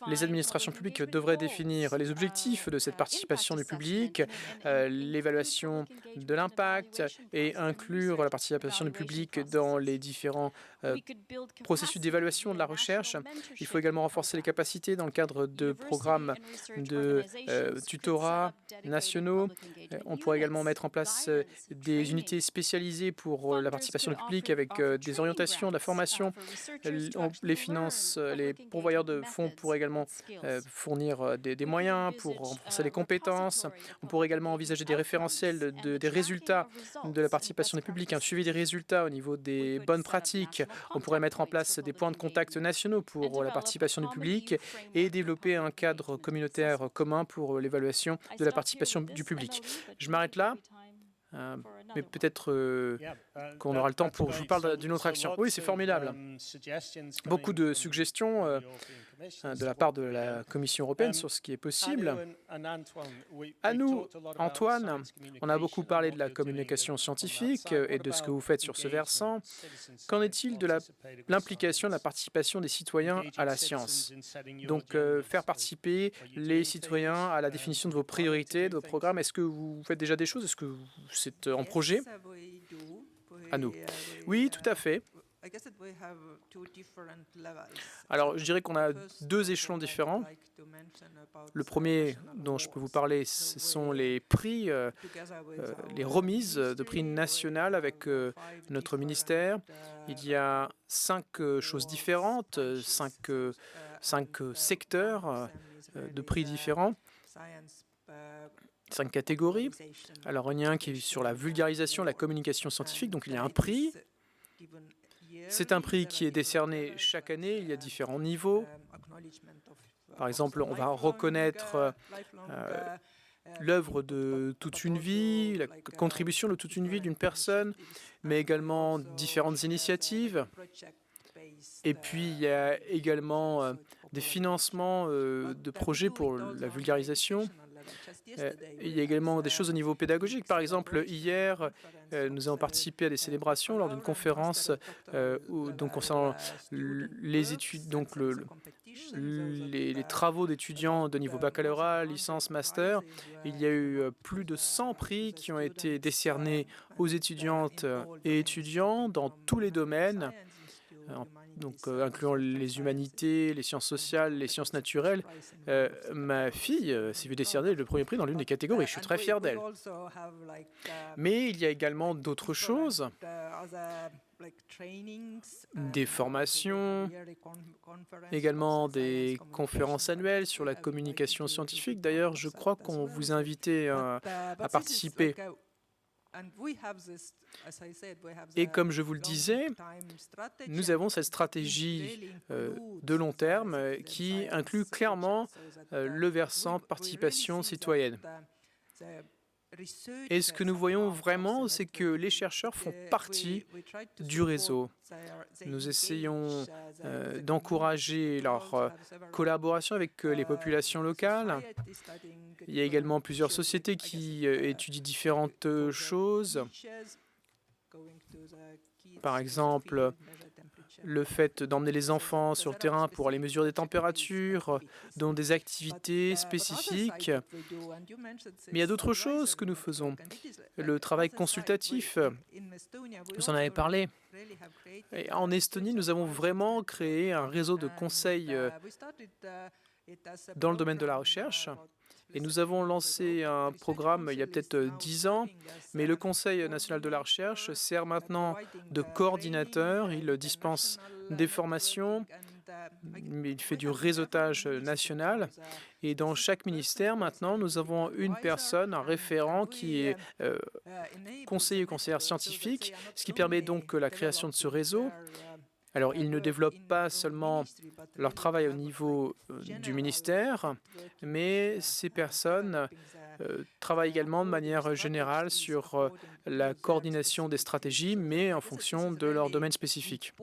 Les administrations publiques devraient définir les objectifs de cette participation du public, l'évaluation de l'impact et inclure la participation du public dans les différents processus d'évaluation de la recherche. Il faut également renforcer les capacités dans le cadre de programmes de tutorat nationaux. On pourrait également mettre en place des unités spécialisées pour la participation du public avec des orientations, de la formation. Les pourvoyeurs de fonds pourraient également fournir des moyens pour renforcer les compétences. On pourrait également envisager des référentiels des résultats de la participation du public, un suivi des résultats au niveau des bonnes pratiques. On pourrait mettre en place des points de contact nationaux pour la participation du public et développer un cadre communautaire commun pour l'évaluation de la participation du public. Je m'arrête là. Mais peut-être qu'on aura le temps pour... Je vous parle d'une autre action. Oui, c'est formidable. Beaucoup de suggestions de la part de la Commission européenne sur ce qui est possible. À nous, Antoine, on a beaucoup parlé de la communication scientifique et de ce que vous faites sur ce versant. Qu'en est-il de l'implication, de la participation des citoyens à la science? Donc, faire participer les citoyens à la définition de vos priorités, de vos programmes. Est-ce que vous faites déjà des choses? Est-ce que c'est en projet? À nous. Oui, tout à fait. Alors, je dirais qu'on a deux échelons différents. Le premier dont je peux vous parler, ce sont les prix, les remises de prix nationales avec notre ministère. Il y a 5 choses différentes, 5 secteurs de prix différents. 5 catégories. Alors, il y a un qui est sur la vulgarisation, la communication scientifique. Donc, il y a un prix. C'est un prix qui est décerné chaque année. Il y a différents niveaux. Par exemple, on va reconnaître l'œuvre de toute une vie, la contribution de toute une vie d'une personne, mais également différentes initiatives. Et puis, il y a également des financements de projets pour la vulgarisation. Il y a également des choses au niveau pédagogique. Par exemple, hier, nous avons participé à des célébrations lors d'une conférence concernant les études, donc les travaux d'étudiants de niveau baccalauréat, licence, master. Il y a eu plus de 100 prix qui ont été décernés aux étudiantes et étudiants dans tous les domaines, donc incluant les humanités, les sciences sociales, les sciences naturelles. Ma fille s'est vue décerner le premier prix dans l'une des catégories. Je suis très fier d'elle. Mais il y a également d'autres choses, des formations, également des conférences annuelles sur la communication scientifique. D'ailleurs, je crois qu'on vous a invité à participer. Et comme je vous le disais, nous avons cette stratégie de long terme qui inclut clairement le versant participation citoyenne. Et ce que nous voyons vraiment, c'est que les chercheurs font partie du réseau. Nous essayons d'encourager leur collaboration avec les populations locales. Il y a également plusieurs sociétés qui étudient différentes choses. Par exemple, le fait d'emmener les enfants sur le terrain pour aller mesurer des températures, dans des activités spécifiques. Mais il y a d'autres choses que nous faisons. Le travail consultatif, vous en avez parlé. Et en Estonie, nous avons vraiment créé un réseau de conseils dans le domaine de la recherche. Et nous avons lancé un programme il y a peut-être 10 ans, mais le Conseil national de la recherche sert maintenant de coordinateur. Il dispense des formations, mais il fait du réseautage national. Et dans chaque ministère, maintenant, nous avons une personne, un référent qui est conseiller ou conseillère scientifique, ce qui permet donc la création de ce réseau. Alors, ils ne développent pas seulement leur travail au niveau du ministère, mais ces personnes travaillent également de manière générale sur la coordination des stratégies, mais en fonction de leur domaine spécifique.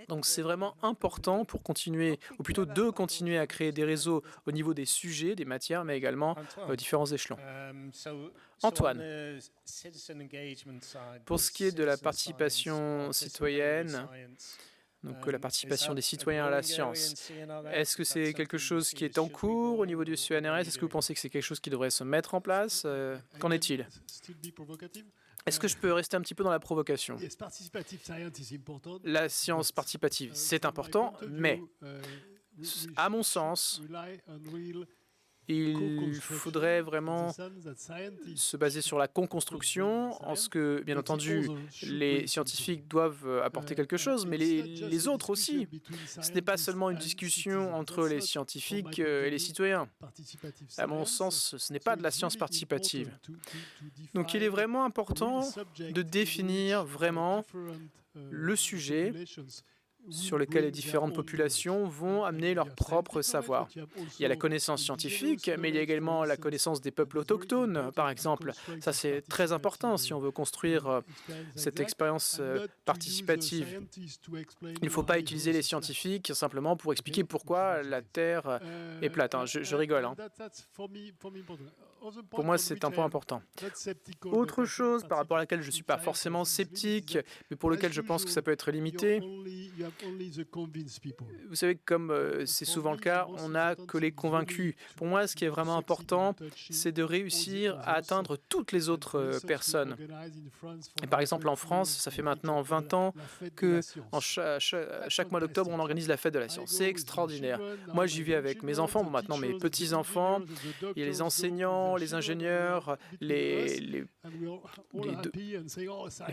Donc, c'est vraiment important pour continuer, ou plutôt de continuer à créer des réseaux au niveau des sujets, des matières, mais également aux différents échelons. Antoine, pour ce qui est de la participation citoyenne, donc la participation des citoyens à la science, est-ce que c'est quelque chose qui est en cours au niveau du CNRS? Est-ce que vous pensez que c'est quelque chose qui devrait se mettre en place? Qu'en est-il? Est-ce que je peux rester un petit peu dans la provocation? La science participative, c'est important, mais à mon sens, il faudrait vraiment se baser sur la co-construction, en ce que, bien entendu, les scientifiques doivent apporter quelque chose, mais les autres aussi. Ce n'est pas seulement une discussion entre les scientifiques et les citoyens. À mon sens, ce n'est pas de la science participative. Donc il est vraiment important de définir vraiment le sujet sur lequel les différentes populations vont amener leur propre savoir. Il y a la connaissance scientifique, mais il y a également la connaissance des peuples autochtones, par exemple. Ça, c'est très important si on veut construire cette expérience participative. Il ne faut pas utiliser les scientifiques simplement pour expliquer pourquoi la Terre est plate. Je rigole. Pour moi, c'est un point important. Autre chose par rapport à laquelle je ne suis pas forcément sceptique, mais pour lequel je pense que ça peut être limité, vous savez, comme c'est souvent le cas, on n'a que les convaincus. Pour moi, ce qui est vraiment important, c'est de réussir à atteindre toutes les autres personnes. Et par exemple, en France, ça fait maintenant 20 ans que chaque mois d'octobre, on organise la fête de la science. C'est extraordinaire. Moi, j'y vais avec mes enfants, maintenant mes petits-enfants, il y a les enseignants, les ingénieurs, les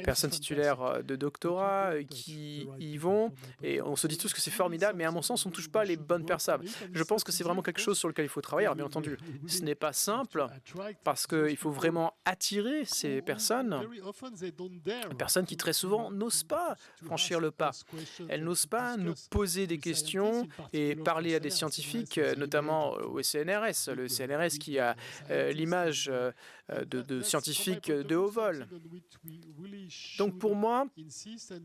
personnes titulaires de doctorat qui y vont, et on se dit tous que c'est formidable, mais à mon sens, on ne touche pas les bonnes personnes. Je pense que c'est vraiment quelque chose sur lequel il faut travailler. Alors, bien entendu, ce n'est pas simple, parce qu'il faut vraiment attirer ces personnes qui très souvent n'osent pas franchir le pas. Elles n'osent pas nous poser des questions et parler à des scientifiques, notamment au CNRS, le CNRS qui a l'image de scientifiques de haut vol. Donc pour moi,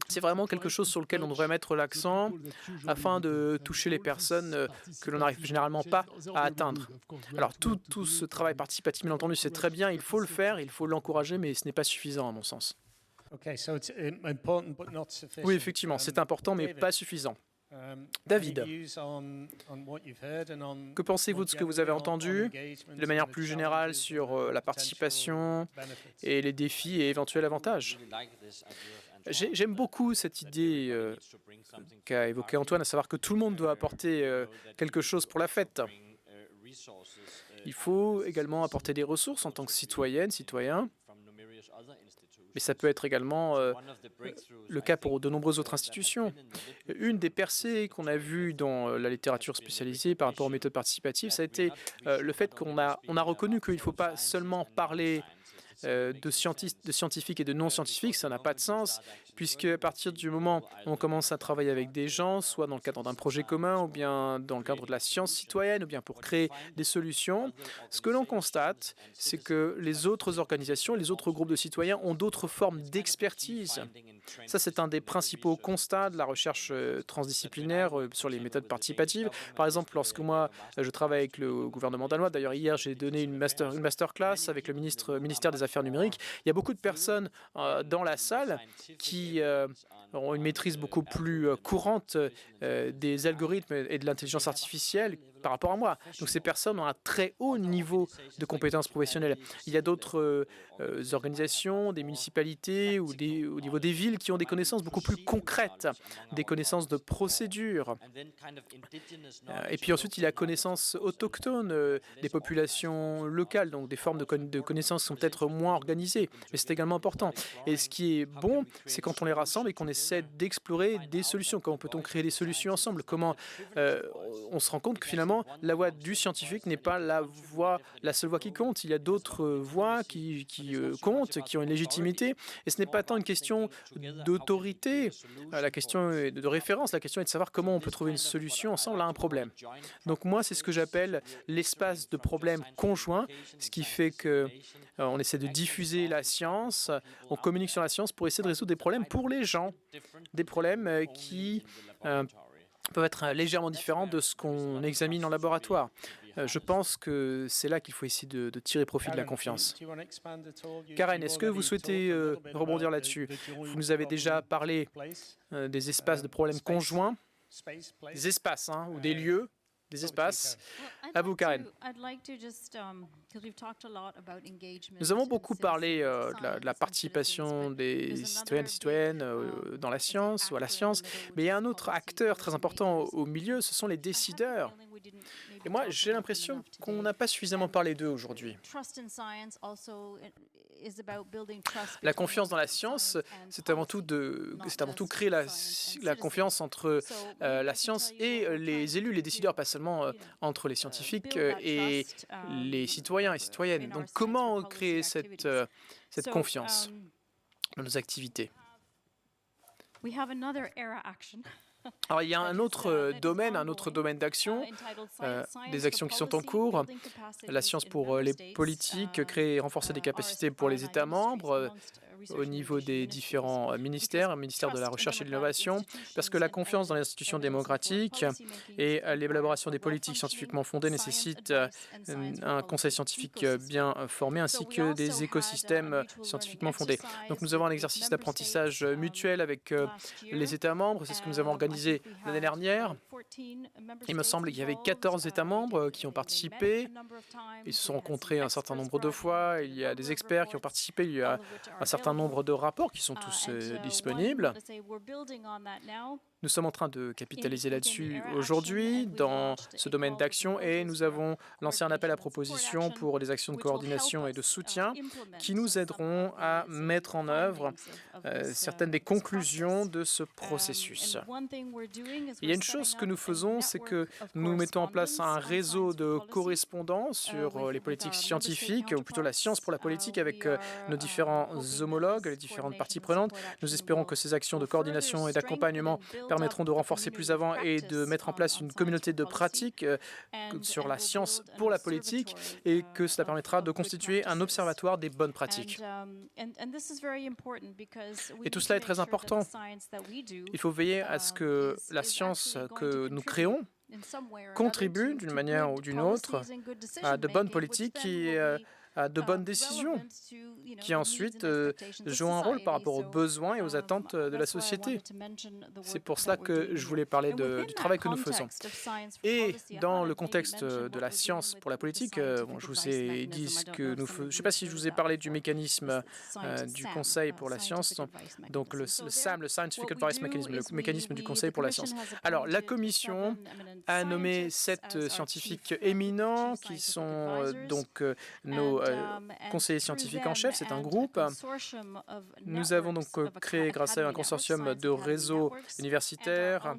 c'est vraiment quelque chose sur lequel on devrait mettre l'accent afin de toucher les personnes que l'on n'arrive généralement pas à atteindre. Alors tout ce travail participatif, bien entendu, c'est très bien, il faut le faire, il faut l'encourager, mais ce n'est pas suffisant à mon sens. Oui, effectivement, c'est important, mais pas suffisant. David, que pensez-vous de ce que vous avez entendu, de manière plus générale sur la participation et les défis et éventuels avantages? J'aime beaucoup cette idée qu'a évoquée Antoine, à savoir que tout le monde doit apporter quelque chose pour la fête. Il faut également apporter des ressources en tant que citoyenne, citoyen, mais ça peut être également le cas pour de nombreuses autres institutions. Une des percées qu'on a vues dans la littérature spécialisée par rapport aux méthodes participatives, ça a été le fait qu'on a reconnu qu'il ne faut pas seulement parler de scientifiques et de non-scientifiques, ça n'a pas de sens, puisque à partir du moment où on commence à travailler avec des gens, soit dans le cadre d'un projet commun, ou bien dans le cadre de la science citoyenne, ou bien pour créer des solutions, ce que l'on constate, c'est que les autres organisations, les autres groupes de citoyens ont d'autres formes d'expertise. Ça, c'est un des principaux constats de la recherche transdisciplinaire sur les méthodes participatives. Par exemple, lorsque moi, je travaille avec le gouvernement danois, d'ailleurs hier, j'ai donné une masterclass avec le ministère des Affaires numériques, il y a beaucoup de personnes dans la salle qui ont une maîtrise beaucoup plus courante des algorithmes et de l'intelligence artificielle par rapport à moi. Donc ces personnes ont un très haut niveau de compétences professionnelles. Il y a d'autres organisations, des municipalités ou au niveau des villes qui ont des connaissances beaucoup plus concrètes, des connaissances de procédure. Et puis ensuite, il y a la connaissance autochtone des populations locales, donc des formes de connaissances qui sont peut-être moins organisées, mais c'est également important. Et ce qui est bon, c'est quand on les rassemble et qu'on essaie d'explorer des solutions. Comment peut-on créer des solutions ensemble? Comment on se rend compte que finalement, la voix du scientifique n'est pas la seule voix qui compte. Il y a d'autres voix qui comptent, qui ont une légitimité. Et ce n'est pas tant une question d'autorité, la question est de référence. La question est de savoir comment on peut trouver une solution ensemble à un problème. Donc moi, c'est ce que j'appelle l'espace de problèmes conjoints, ce qui fait que on essaie de diffuser la science, on communique sur la science pour essayer de résoudre des problèmes pour les gens, des problèmes qui peuvent être légèrement différents de ce qu'on examine en laboratoire. Je pense que c'est là qu'il faut essayer de tirer profit de la confiance. Karen, est-ce que vous souhaitez rebondir là-dessus? Vous nous avez déjà parlé des espaces de problèmes conjoints, des espaces ou des lieux, des espaces. À vous, Karen. Nous avons beaucoup parlé de la participation des citoyennes et citoyennes dans la science ou à la science, mais il y a un autre acteur très important au milieu, ce sont les décideurs. Et moi, j'ai l'impression qu'on n'a pas suffisamment parlé d'eux aujourd'hui. La confiance dans la science, c'est avant tout créer la confiance entre la science et les élus, les décideurs, pas seulement entre les scientifiques et les citoyens et citoyennes. Donc, comment créer cette confiance dans nos activités? Alors, il y a un autre domaine d'action, des actions qui sont en cours. La science pour les politiques, créer et renforcer des capacités pour les États membres au niveau des différents ministères, ministère de la Recherche et de l'Innovation, parce que la confiance dans les institutions démocratiques et l'élaboration des politiques scientifiquement fondées nécessite un conseil scientifique bien formé ainsi que des écosystèmes scientifiquement fondés. Donc nous avons un exercice d'apprentissage mutuel avec les États membres, c'est ce que nous avons organisé l'année dernière. Il me semble qu'il y avait 14 États membres qui ont participé. Ils se sont rencontrés un certain nombre de fois. Il y a des experts qui ont participé. Il y a un certain nombre de rapports qui sont tous disponibles. Nous sommes en train de capitaliser là-dessus aujourd'hui dans ce domaine d'action et nous avons lancé un appel à propositions pour des actions de coordination et de soutien qui nous aideront à mettre en œuvre certaines des conclusions de ce processus. Il y a une chose que nous faisons, c'est que nous mettons en place un réseau de correspondants sur les politiques scientifiques, ou plutôt la science pour la politique, avec nos différents homologues, les différentes parties prenantes. Nous espérons que ces actions de coordination et d'accompagnement permettront de renforcer plus avant et de mettre en place une communauté de pratiques sur la science pour la politique et que cela permettra de constituer un observatoire des bonnes pratiques. Et tout cela est très important. Il faut veiller à ce que la science que nous créons contribue d'une manière ou d'une autre à de bonnes politiques qui à de bonnes décisions qui ensuite jouent un rôle par rapport aux besoins et aux attentes de la société. C'est pour cela que je voulais parler du travail que nous faisons. Et dans le contexte de la science pour la politique, bon, je vous ai dit ce que nous faisons. Je ne sais pas si je vous ai parlé du mécanisme du Conseil pour la science, donc le SAM, le Scientific Advice Mechanism, le mécanisme du Conseil pour la science. Alors, la Commission a nommé 7 scientifiques éminents qui sont donc nos conseillers scientifiques en chef. C'est un groupe. Nous avons donc créé, grâce à un consortium de réseaux universitaires,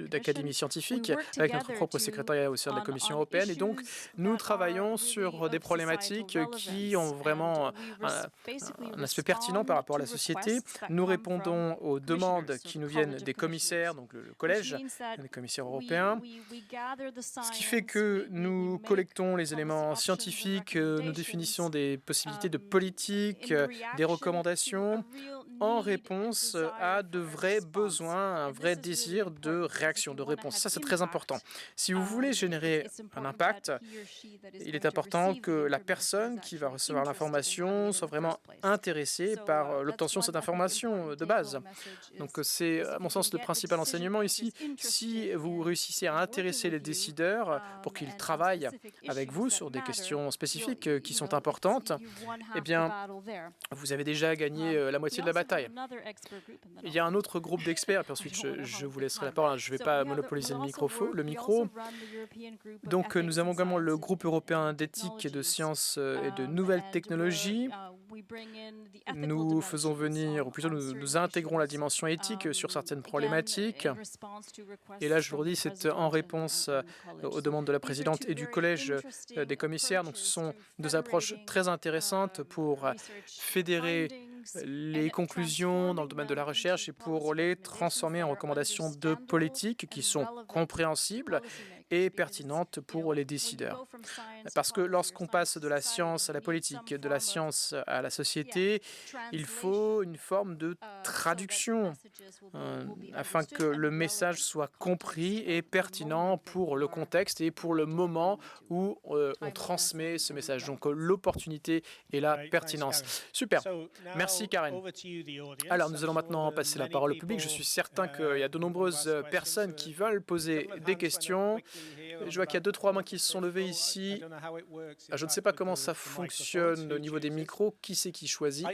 d'académies scientifiques, avec notre propre secrétariat au sein de la Commission européenne. Et donc, nous travaillons sur des problématiques qui ont vraiment un aspect pertinent par rapport à la société. Nous répondons aux demandes qui nous viennent des commissaires, donc le collège des commissaires européens, ce qui fait que nous collectons les éléments scientifiques, nous définissons des possibilités de politique, des recommandations en réponse à de vrais besoins, un vrai désir de réaction, de réponse. Ça, c'est très important. Si vous voulez générer un impact, il est important que la personne qui va recevoir l'information soit vraiment intéressée par l'obtention de cette information de base. Donc, c'est, à mon sens, le principal enseignement ici. Si vous réussissez à intéresser les décideurs pour qu'ils travaillent avec vous sur des questions spécifiques qui sont importantes, eh bien, vous avez déjà gagné la moitié de la bataille. Il y a un autre groupe d'experts, puis ensuite je vous laisserai la parole, je ne vais pas monopoliser le micro. Donc nous avons également le groupe européen d'éthique et de sciences et de nouvelles technologies. Nous faisons venir, ou plutôt nous intégrons la dimension éthique sur certaines problématiques. Et là, je vous le dis, c'est en réponse aux demandes de la présidente et du collège des commissaires. Donc ce sont deux approches très intéressantes pour fédérer les conclusions dans le domaine de la recherche et pour les transformer en recommandations de politique qui sont compréhensibles et pertinentes pour les décideurs. Parce que lorsqu'on passe de la science à la politique, de la science à la société, il faut une forme de traduction afin que le message soit compris et pertinent pour le contexte et pour le moment où on transmet ce message. Donc l'opportunité et la pertinence. Super. Merci Karen. Alors nous allons maintenant passer la parole au public. Je suis certain qu'il y a de nombreuses personnes qui veulent poser des questions. Je vois qu'il y a 2-3 mains qui se sont levées ici. Je ne sais pas comment ça fonctionne au niveau des micros. Qui c'est qui choisit?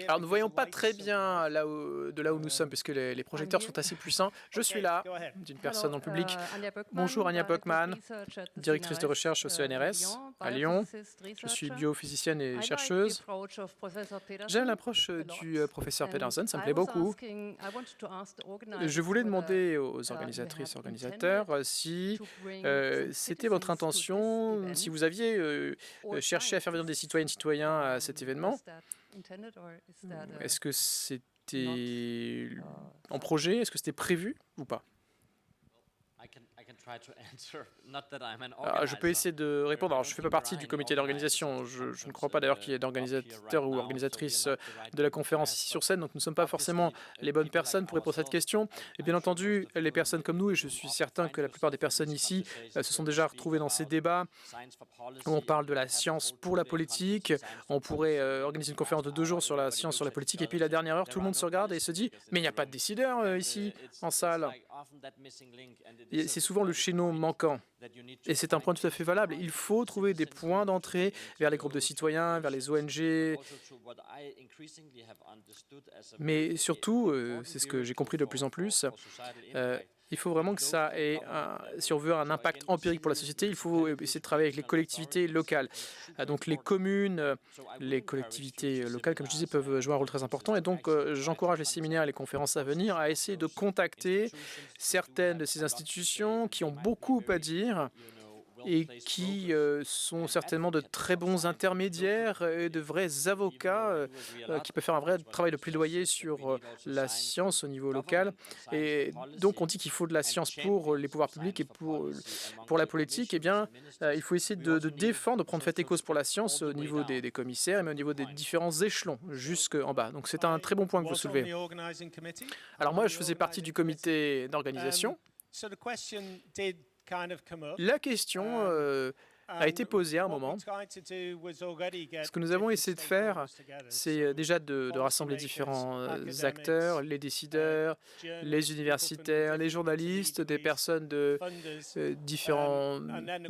Alors, nous ne voyons pas très bien de là où nous sommes, puisque les projecteurs sont assez puissants. Je suis là, d'une personne dans le public. Bonjour, Anja Böckmann, directrice de recherche au CNRS à Lyon. Je suis biophysicienne et chercheuse. J'aime l'approche du professeur Pedersen, ça me plaît beaucoup. Je voulais demander aux organisatrices et organisateurs si c'était votre intention, si vous aviez cherché à faire venir des citoyennes et citoyens à cet événement. Est-ce que c'était en projet? Est-ce que c'était prévu ou pas? Je peux essayer de répondre. Alors, je ne fais pas partie du comité d'organisation. Je ne crois pas d'ailleurs qu'il y ait d'organisateurs ou organisatrices de la conférence ici sur scène. Donc, nous ne sommes pas forcément les bonnes personnes pour répondre à cette question. Et bien entendu, les personnes comme nous, et je suis certain que la plupart des personnes ici se sont déjà retrouvées dans ces débats où on parle de la science pour la politique. On pourrait organiser une conférence de 2 jours sur la science, sur la politique. Et puis, la dernière heure, tout le monde se regarde et se dit « Mais il n'y a pas de décideur ici, en salle. » C'est souvent le chaînon manquant. Et c'est un point tout à fait valable. Il faut trouver des points d'entrée vers les groupes de citoyens, vers les ONG. Mais surtout, c'est ce que j'ai compris de plus en plus, il faut vraiment que ça ait, si on veut un impact empirique pour la société, il faut essayer de travailler avec les collectivités locales. Donc les communes, les collectivités locales, comme je disais, peuvent jouer un rôle très important. Et donc j'encourage les séminaires et les conférences à venir à essayer de contacter certaines de ces institutions qui ont beaucoup à dire et qui sont certainement de très bons intermédiaires et de vrais avocats qui peuvent faire un vrai travail de plaidoyer sur la science au niveau local. Et donc on dit qu'il faut de la science pour les pouvoirs publics et pour la politique. Eh bien, il faut essayer de défendre, de prendre fait et cause pour la science au niveau des commissaires et même au niveau des différents échelons jusqu'en bas. Donc c'est un très bon point que vous soulevez. Alors moi, je faisais partie du comité d'organisation. La question a été posée à un moment. Ce que nous avons essayé de faire, c'est déjà de rassembler différents acteurs, les décideurs, les universitaires, les journalistes, des personnes de différents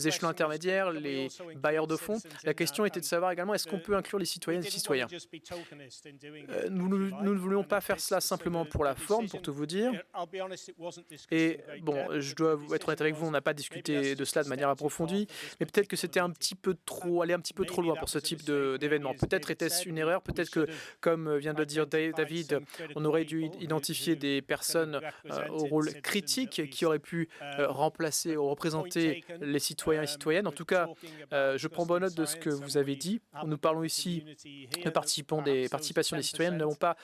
échelons intermédiaires, les bailleurs de fonds. La question était de savoir également est-ce qu'on peut inclure les citoyennes et les citoyens. Nous ne voulions pas faire cela simplement pour la forme, pour tout vous dire. Et bon, je dois être honnête avec vous, on n'a pas discuté de cela de manière approfondie, mais peut-être que c'était un petit peu trop, aller un petit peu trop loin pour ce type d'événement. Peut-être était-ce une erreur, peut-être que, comme vient de le dire David, on aurait dû identifier des personnes au rôle critique qui auraient pu remplacer ou représenter les citoyens et citoyennes. En tout cas, je prends bonne note de ce que vous avez dit. Nous parlons ici de participation des citoyens. Nous n'avons pas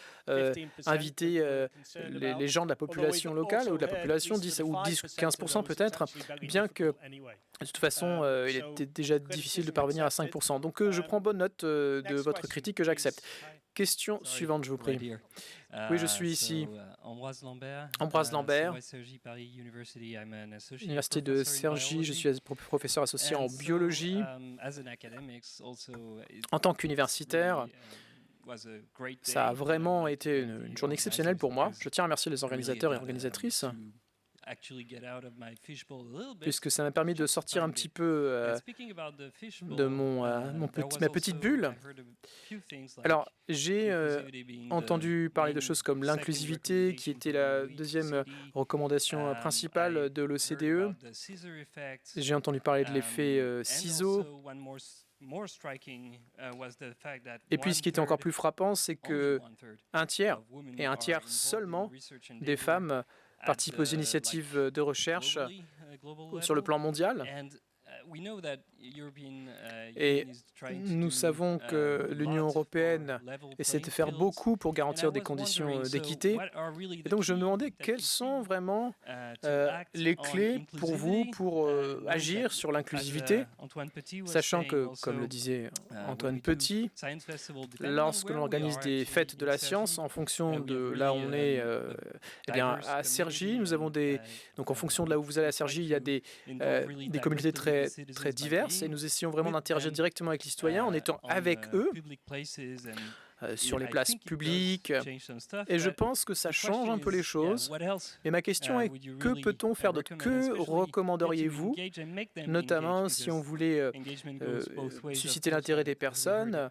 invité les gens de la population locale ou de la population 10 ou 10-15% peut-être, bien que de toute façon, il était déjà difficile de parvenir à 5%. Donc je prends bonne note de votre critique que j'accepte. Question suivante, je vous prie. Oui, je suis ici. Ambroise Lambert, Université de Cergy. Je suis professeur associé en biologie. En tant qu'universitaire, ça a vraiment été une journée exceptionnelle pour moi. Je tiens à remercier les organisateurs et organisatrices, puisque ça m'a permis de sortir un petit peu de ma petite bulle. Alors, j'ai entendu parler de choses comme l'inclusivité, qui était la deuxième recommandation principale de l'OCDE. J'ai entendu parler de l'effet ciseau. Et puis, ce qui était encore plus frappant, c'est que un tiers seulement des femmes participent aux initiatives de recherche sur le plan mondial. Et nous savons que l'Union européenne essaie de faire beaucoup pour garantir des conditions d'équité. Et donc je me demandais quelles sont vraiment les clés pour vous pour agir sur l'inclusivité, sachant que, comme le disait Antoine Petit, lorsque l'on organise des fêtes de la science, en fonction de là où on est, eh bien, à Cergy, nous avons donc en fonction de là où vous allez à Cergy, il y a des communautés très diverses et nous essayons vraiment d'interagir directement avec les citoyens en étant avec eux sur les places publiques. Et je pense que ça change un peu les choses. Et ma question est, que peut-on faire d'autre? Que recommanderiez-vous, notamment si on voulait susciter l'intérêt des personnes,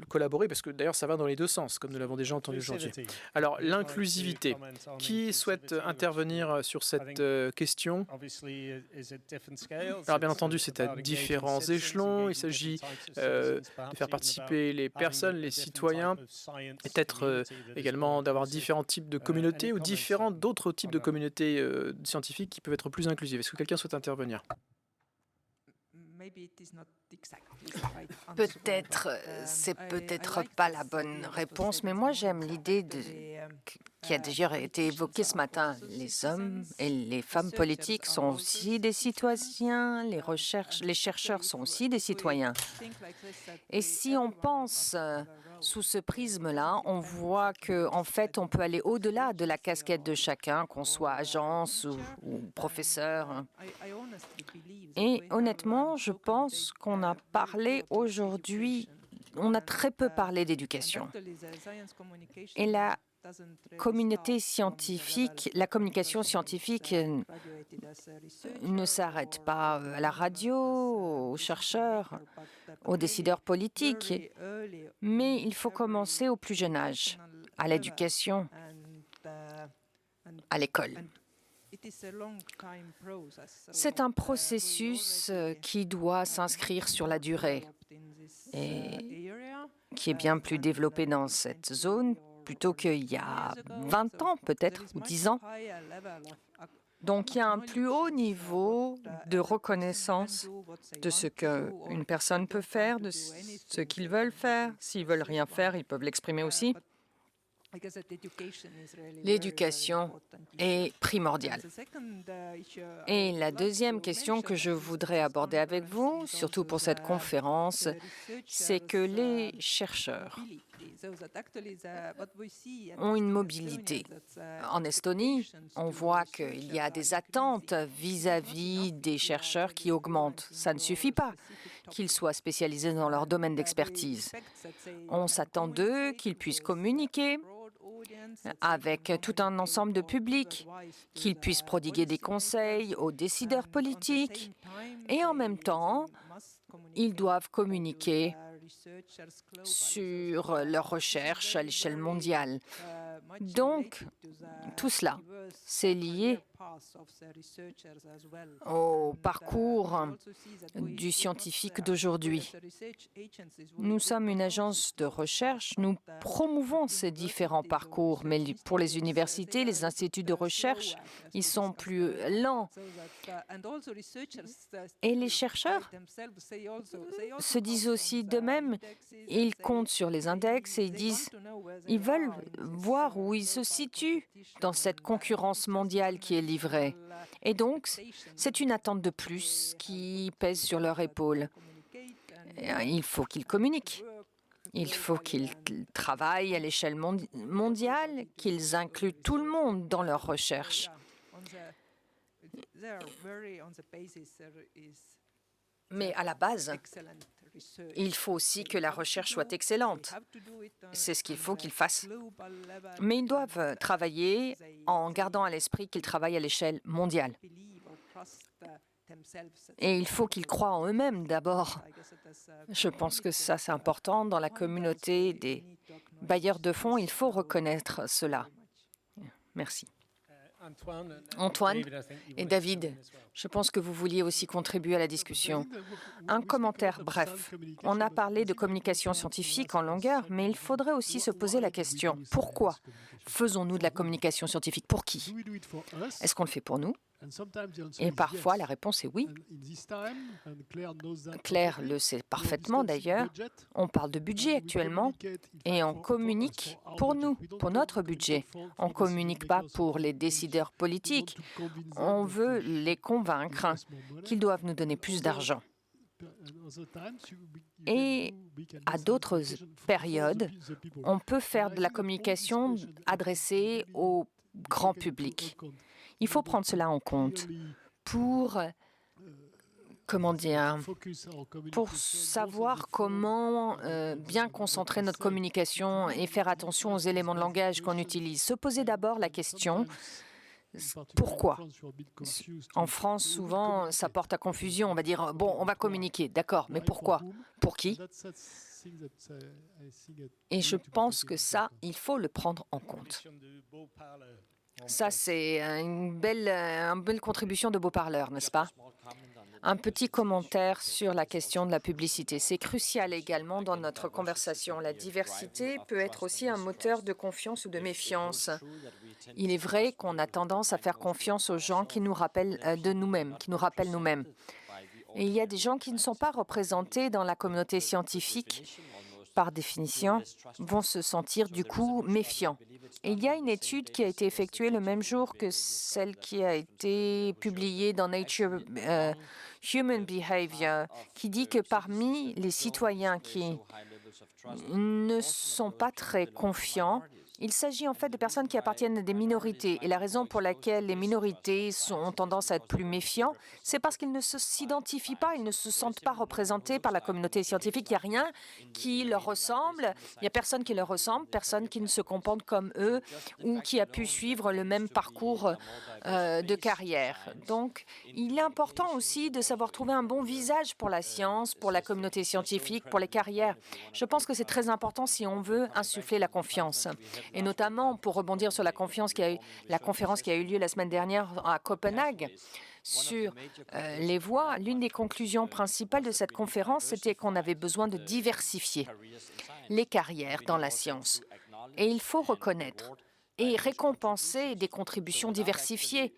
collaborer, parce que d'ailleurs ça va dans les deux sens, comme nous l'avons déjà entendu aujourd'hui. Alors, l'inclusivité. Qui souhaite intervenir sur cette question? Alors, bien entendu, c'est à différents échelons. Il s'agit de faire participer les personnes, les citoyens, et peut-être également d'avoir différents types de communautés ou d'autres types de communautés scientifiques qui peuvent être plus inclusives. Est-ce que quelqu'un souhaite intervenir? Peut-être, c'est peut-être pas la bonne réponse, mais moi j'aime l'idée qui a déjà été évoquée ce matin. Les hommes et les femmes politiques sont aussi des citoyens, les chercheurs sont aussi des citoyens. Et si on pense sous ce prisme-là, on voit qu'en fait, on peut aller au-delà de la casquette de chacun, qu'on soit agence ou professeur. Et honnêtement, je pense qu'on a parlé aujourd'hui, on a très peu parlé d'éducation. Et la communication scientifique ne s'arrête pas à la radio, aux chercheurs, aux décideurs politiques, mais il faut commencer au plus jeune âge, à l'éducation, à l'école. C'est un processus qui doit s'inscrire sur la durée et qui est bien plus développé dans cette zone plutôt qu'il y a 20 ans peut-être, ou 10 ans. Donc il y a un plus haut niveau de reconnaissance de ce qu'une personne peut faire, de ce qu'ils veulent faire. S'ils veulent rien faire, ils peuvent l'exprimer aussi. L'éducation est primordiale. Et la deuxième question que je voudrais aborder avec vous, surtout pour cette conférence, c'est que les chercheurs ont une mobilité. En Estonie, on voit qu'il y a des attentes vis-à-vis des chercheurs qui augmentent. Ça ne suffit pas qu'ils soient spécialisés dans leur domaine d'expertise. On s'attend d'eux qu'ils puissent communiquer avec tout un ensemble de publics, qu'ils puissent prodiguer des conseils aux décideurs politiques et en même temps, ils doivent communiquer sur leurs recherches à l'échelle mondiale. Donc, tout cela, c'est lié au parcours du scientifique d'aujourd'hui. Nous sommes une agence de recherche, nous promouvons ces différents parcours, mais pour les universités, les instituts de recherche, ils sont plus lents. Et les chercheurs se disent aussi d'eux-mêmes, ils comptent sur les index et ils veulent voir où ils se situent dans cette concurrence mondiale qui est livrée. Et donc, c'est une attente de plus qui pèse sur leur épaule. Il faut qu'ils communiquent. Il faut qu'ils travaillent à l'échelle mondiale, qu'ils incluent tout le monde dans leurs recherches. Mais à la base, il faut aussi que la recherche soit excellente. C'est ce qu'il faut qu'ils fassent. Mais ils doivent travailler en gardant à l'esprit qu'ils travaillent à l'échelle mondiale. Et il faut qu'ils croient en eux-mêmes d'abord. Je pense que ça, c'est important dans la communauté des bailleurs de fonds. Il faut reconnaître cela. Merci. Antoine et David, je pense que vous vouliez aussi contribuer à la discussion. Un commentaire bref. On a parlé de communication scientifique en longueur, mais il faudrait aussi se poser la question, pourquoi faisons-nous de la communication scientifique? Pour qui? Est-ce qu'on le fait pour nous? Et parfois, la réponse est oui. Claire le sait parfaitement d'ailleurs. On parle de budget actuellement et on communique pour nous, pour notre budget. On ne communique pas pour les décideurs politiques. On veut les convaincre qu'ils doivent nous donner plus d'argent. Et à d'autres périodes, on peut faire de la communication adressée au grand public. Il faut prendre cela en compte pour, pour savoir comment bien concentrer notre communication et faire attention aux éléments de langage qu'on utilise. Se poser d'abord la question, pourquoi? En France, souvent, ça porte à confusion. On va dire, bon, on va communiquer, d'accord, mais pourquoi? Pour qui? Et je pense que ça, il faut le prendre en compte. Ça, c'est une belle contribution de Beau-Parleur, n'est-ce pas? Un petit commentaire sur la question de la publicité. C'est crucial également dans notre conversation. La diversité peut être aussi un moteur de confiance ou de méfiance. Il est vrai qu'on a tendance à faire confiance aux gens qui nous rappellent de nous-mêmes, qui nous rappellent nous-mêmes. Et il y a des gens qui ne sont pas représentés dans la communauté scientifique, par définition, vont se sentir du coup méfiants. Et il y a une étude qui a été effectuée le même jour que celle qui a été publiée dans Nature Human Behavior, qui dit que parmi les citoyens qui ne sont pas très confiants, il s'agit en fait de personnes qui appartiennent à des minorités. Et la raison pour laquelle les minorités ont tendance à être plus méfiants, c'est parce qu'ils ne s'identifient pas, ils ne se sentent pas représentés par la communauté scientifique. Il n'y a rien qui leur ressemble, il n'y a personne qui leur ressemble, personne qui ne se comporte comme eux ou qui a pu suivre le même parcours de carrière. Donc, il est important aussi de savoir trouver un bon visage pour la science, pour la communauté scientifique, pour les carrières. Je pense que c'est très important si on veut insuffler la confiance. Et notamment, pour rebondir sur la conférence qui a eu lieu la semaine dernière à Copenhague sur les voix, l'une des conclusions principales de cette conférence, c'était qu'on avait besoin de diversifier les carrières dans la science. Et il faut reconnaître et récompenser des contributions diversifiées.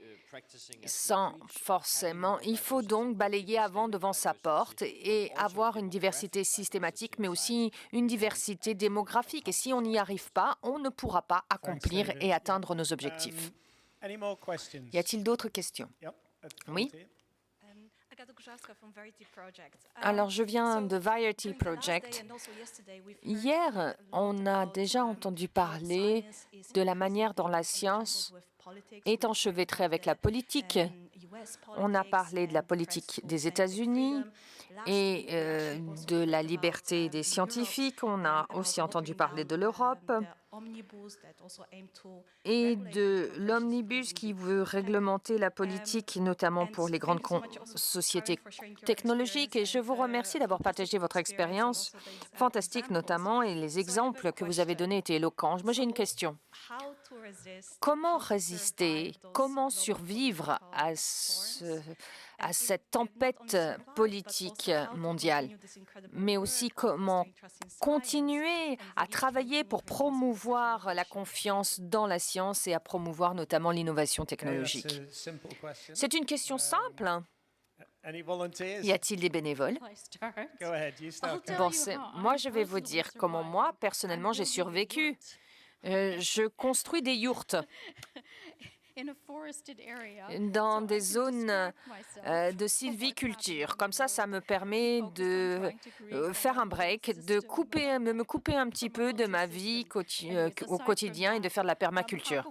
Sans forcément, il faut donc balayer avant devant sa porte et avoir une diversité systématique, mais aussi une diversité démographique. Et si on n'y arrive pas, on ne pourra pas accomplir et atteindre nos objectifs. Y a-t-il d'autres questions? Oui. Alors, je viens de Variety Project. Hier, on a déjà entendu parler de la manière dont la science est enchevêtrée avec la politique. On a parlé de la politique des États-Unis et de la liberté des scientifiques. On a aussi entendu parler de l'Europe et de l'omnibus qui veut réglementer la politique, notamment pour les grandes sociétés technologiques. Et je vous remercie d'avoir partagé votre expérience fantastique, notamment, et les exemples que vous avez donnés étaient éloquents. Moi, j'ai une question. Comment résister, comment survivre à cette tempête politique mondiale, mais aussi comment continuer à travailler pour promouvoir la confiance dans la science et à promouvoir notamment l'innovation technologique? C'est une question simple. Y a-t-il des bénévoles? Bon, moi, je vais vous dire comment moi, personnellement, j'ai survécu. Je construis des yourtes dans des zones de sylviculture. Comme ça me permet de faire un break, de me couper un petit peu de ma vie au quotidien et de faire de la permaculture.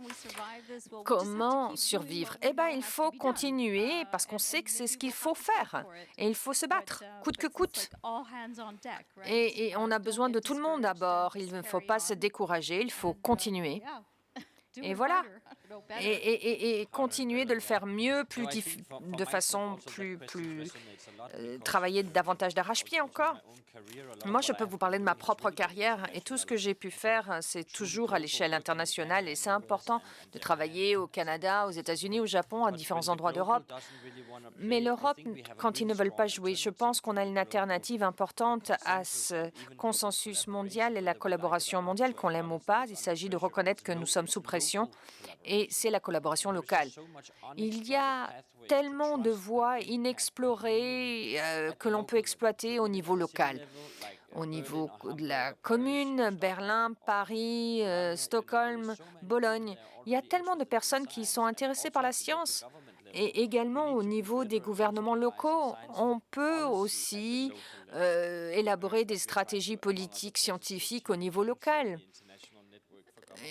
Comment survivre? Eh bien, il faut continuer parce qu'on sait que c'est ce qu'il faut faire. Et il faut se battre, coûte que coûte. Et on a besoin de tout le monde à bord. Il ne faut pas se décourager, il faut continuer. Et voilà. Et continuer de le faire mieux, de façon plus travailler davantage d'arrache-pied encore. Moi, je peux vous parler de ma propre carrière et tout ce que j'ai pu faire, c'est toujours à l'échelle internationale et c'est important de travailler au Canada, aux États-Unis, au Japon, à différents endroits d'Europe. Mais l'Europe, quand ils ne veulent pas jouer, je pense qu'on a une alternative importante à ce consensus mondial et la collaboration mondiale, qu'on l'aime ou pas. Il s'agit de reconnaître que nous sommes sous pression et c'est la collaboration locale. Il y a tellement de voies inexplorées que l'on peut exploiter au niveau local. Au niveau de la commune, Berlin, Paris, Stockholm, Bologne. Il y a tellement de personnes qui sont intéressées par la science. Et également au niveau des gouvernements locaux, on peut aussi élaborer des stratégies politiques, scientifiques au niveau local.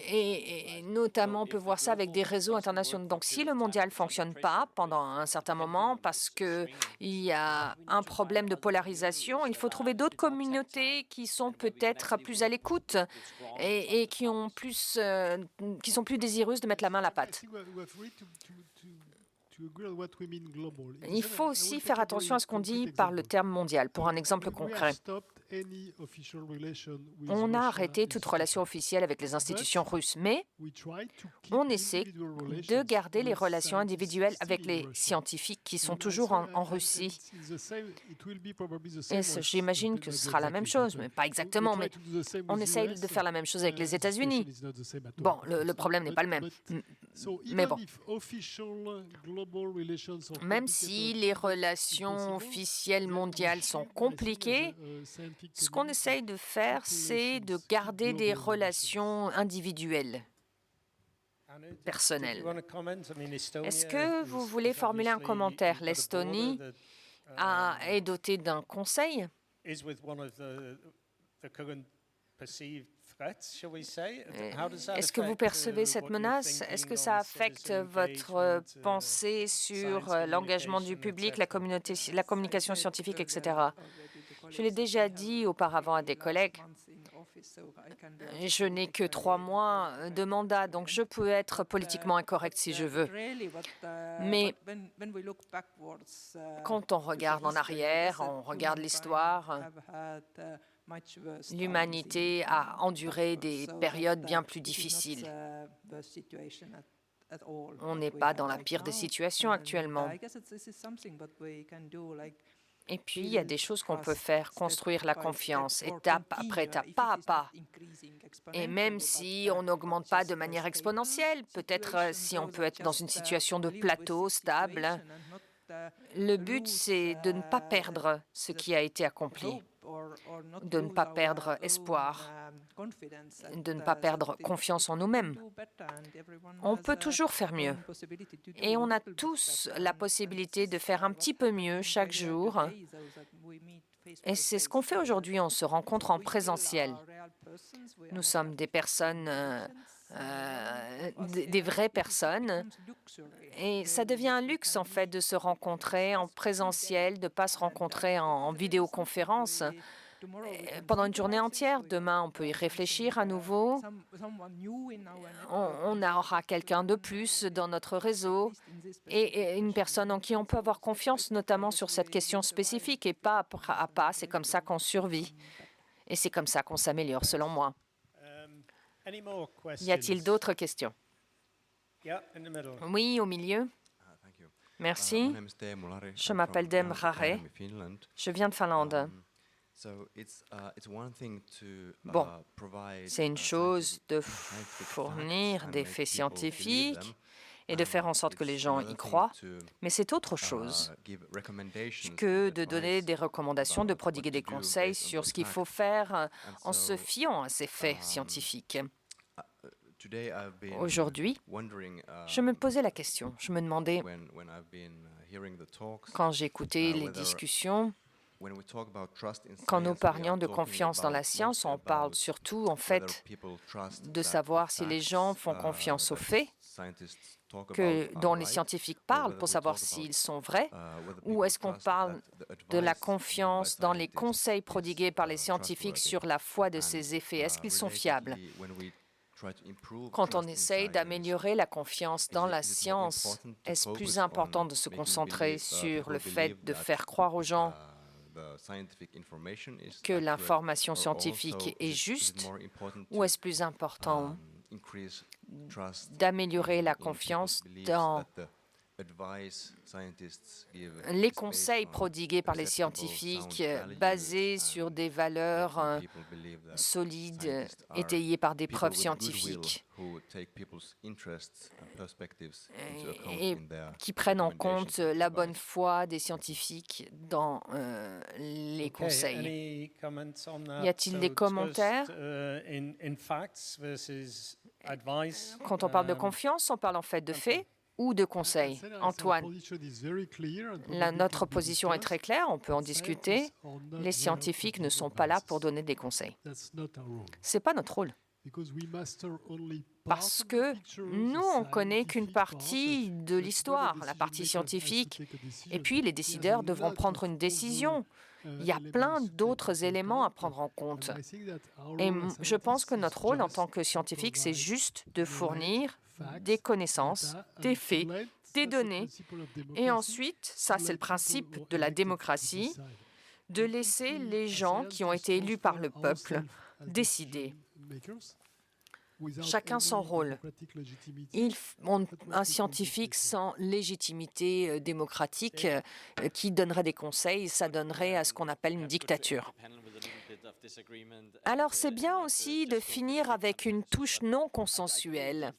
Et notamment, on peut voir ça avec des réseaux internationaux. Donc, si le mondial ne fonctionne pas pendant un certain moment parce qu'il y a un problème de polarisation, il faut trouver d'autres communautés qui sont peut-être plus à l'écoute et qui sont plus désireuses de mettre la main à la pâte. Il faut aussi faire attention à ce qu'on dit par le terme mondial. Pour un exemple concret, on a arrêté toute relation officielle avec les institutions russes, mais on essaie de garder les relations individuelles avec les scientifiques qui sont toujours en Russie. Et j'imagine que ce sera la même chose, mais pas exactement, mais on essaye de faire la même chose avec les États-Unis. Bon, le problème n'est pas le même. Mais bon, même si les relations officielles mondiales sont compliquées, ce qu'on essaye de faire, c'est de garder des relations individuelles, personnelles. Est-ce que vous voulez formuler un commentaire? L'Estonie est dotée d'un conseil. Est-ce que vous percevez cette menace? Est-ce que ça affecte votre pensée sur l'engagement du public, la communication scientifique, etc.? Je l'ai déjà dit auparavant à des collègues. Je n'ai que 3 mois de mandat, donc je peux être politiquement incorrect si je veux. Mais quand on regarde en arrière, on regarde l'histoire, l'humanité a enduré des périodes bien plus difficiles. On n'est pas dans la pire des situations actuellement. Et puis, il y a des choses qu'on peut faire, construire la confiance, étape après étape, pas à pas. Et même si on n'augmente pas de manière exponentielle, peut-être si on peut être dans une situation de plateau stable, le but, c'est de ne pas perdre ce qui a été accompli, de ne pas perdre espoir. de ne pas perdre confiance en nous-mêmes. On peut toujours faire mieux. Et on a tous la possibilité de faire un petit peu mieux chaque jour. Et c'est ce qu'on fait aujourd'hui. On se rencontre en présentiel. Nous sommes des personnes, des vraies personnes. Et ça devient un luxe, en fait, de se rencontrer en présentiel, de ne pas se rencontrer en vidéoconférence pendant une journée entière. Demain, on peut y réfléchir à nouveau. On aura quelqu'un de plus dans notre réseau et une personne en qui on peut avoir confiance, notamment sur cette question spécifique, et pas à pas. C'est comme ça qu'on survit et c'est comme ça qu'on s'améliore, selon moi. Y a-t-il d'autres questions? Oui, au milieu. Merci. Je m'appelle Dem Rare. Je viens de Finlande. Bon, c'est une chose de fournir des faits scientifiques et de faire en sorte que les gens y croient, mais c'est autre chose que de donner des recommandations, de prodiguer des conseils sur ce qu'il faut faire en se fiant à ces faits scientifiques. Aujourd'hui, je me posais la question, je me demandais, quand j'écoutais les discussions, quand nous parlions de confiance dans la science, on parle surtout, en fait, de savoir si les gens font confiance aux faits dont les scientifiques parlent pour savoir s'ils sont vrais, ou est-ce qu'on parle de la confiance dans les conseils prodigués par les scientifiques sur la foi de ces effets? Est-ce qu'ils sont fiables? Quand on essaye d'améliorer la confiance dans la science, est-ce plus important de se concentrer sur le fait de faire croire aux gens que l'information scientifique est juste, ou est-ce plus important d'améliorer la confiance dans les conseils prodigués par les scientifiques basés sur des valeurs solides, étayées par des preuves scientifiques et qui prennent en compte la bonne foi des scientifiques dans les conseils. Y a-t-il des commentaires? Quand on parle de confiance, on parle en fait de faits ou de conseils? Antoine, notre position est très claire, on peut en discuter. Les scientifiques ne sont pas là pour donner des conseils. Ce n'est pas notre rôle. Parce que nous, on ne connaît qu'une partie de l'histoire, la partie scientifique, et puis les décideurs devront prendre une décision. Il y a plein d'autres éléments à prendre en compte. Et je pense que notre rôle en tant que scientifique, c'est juste de fournir des connaissances, des faits, des données. Et ensuite, ça c'est le principe de la démocratie, de laisser les gens qui ont été élus par le peuple décider. Chacun son rôle. Un scientifique sans légitimité démocratique qui donnerait des conseils, ça donnerait à ce qu'on appelle une dictature. Alors c'est bien aussi de finir avec une touche non consensuelle.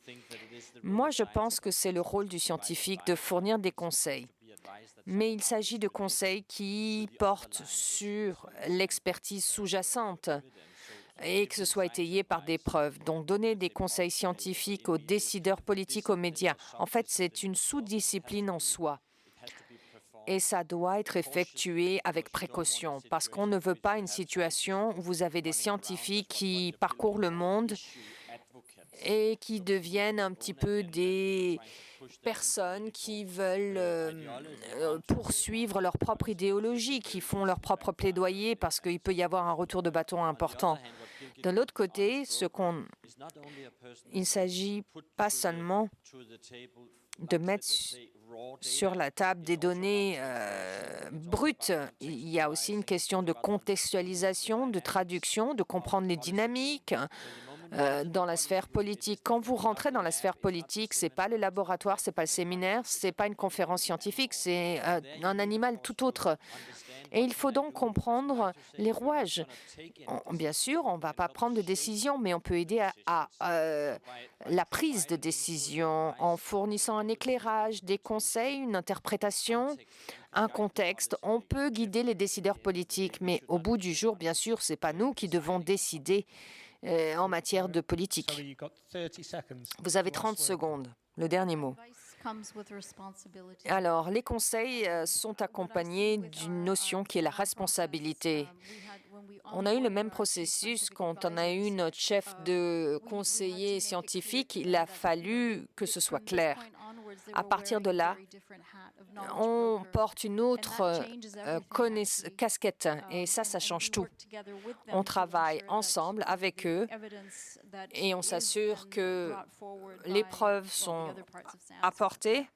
Moi, je pense que c'est le rôle du scientifique de fournir des conseils. Mais il s'agit de conseils qui portent sur l'expertise sous-jacente et que ce soit étayé par des preuves. Donc, donner des conseils scientifiques aux décideurs politiques, aux médias, en fait, c'est une sous-discipline en soi. Et ça doit être effectué avec précaution, parce qu'on ne veut pas une situation où vous avez des scientifiques qui parcourent le monde et qui deviennent un petit peu des personnes qui veulent poursuivre leur propre idéologie, qui font leur propre plaidoyer parce qu'il peut y avoir un retour de bâton important. De l'autre côté, il ne s'agit pas seulement de mettre sur la table des données brutes. Il y a aussi une question de contextualisation, de traduction, de comprendre les dynamiques dans la sphère politique. Quand vous rentrez dans la sphère politique, ce n'est pas le laboratoire, ce n'est pas le séminaire, ce n'est pas une conférence scientifique, c'est un animal tout autre. Et il faut donc comprendre les rouages. Bien sûr, on ne va pas prendre de décision, mais on peut aider à la prise de décision en fournissant un éclairage, des conseils, une interprétation, un contexte. On peut guider les décideurs politiques, mais au bout du jour, bien sûr, ce n'est pas nous qui devons décider en matière de politique. Vous avez 30 secondes. Le dernier mot. Alors, les conseils sont accompagnés d'une notion qui est la responsabilité. On a eu le même processus quand on a eu notre chef de conseiller scientifique. Il a fallu que ce soit clair. À partir de là, on porte une autre casquette et ça change tout. On travaille ensemble avec eux et on s'assure que les preuves sont apportées.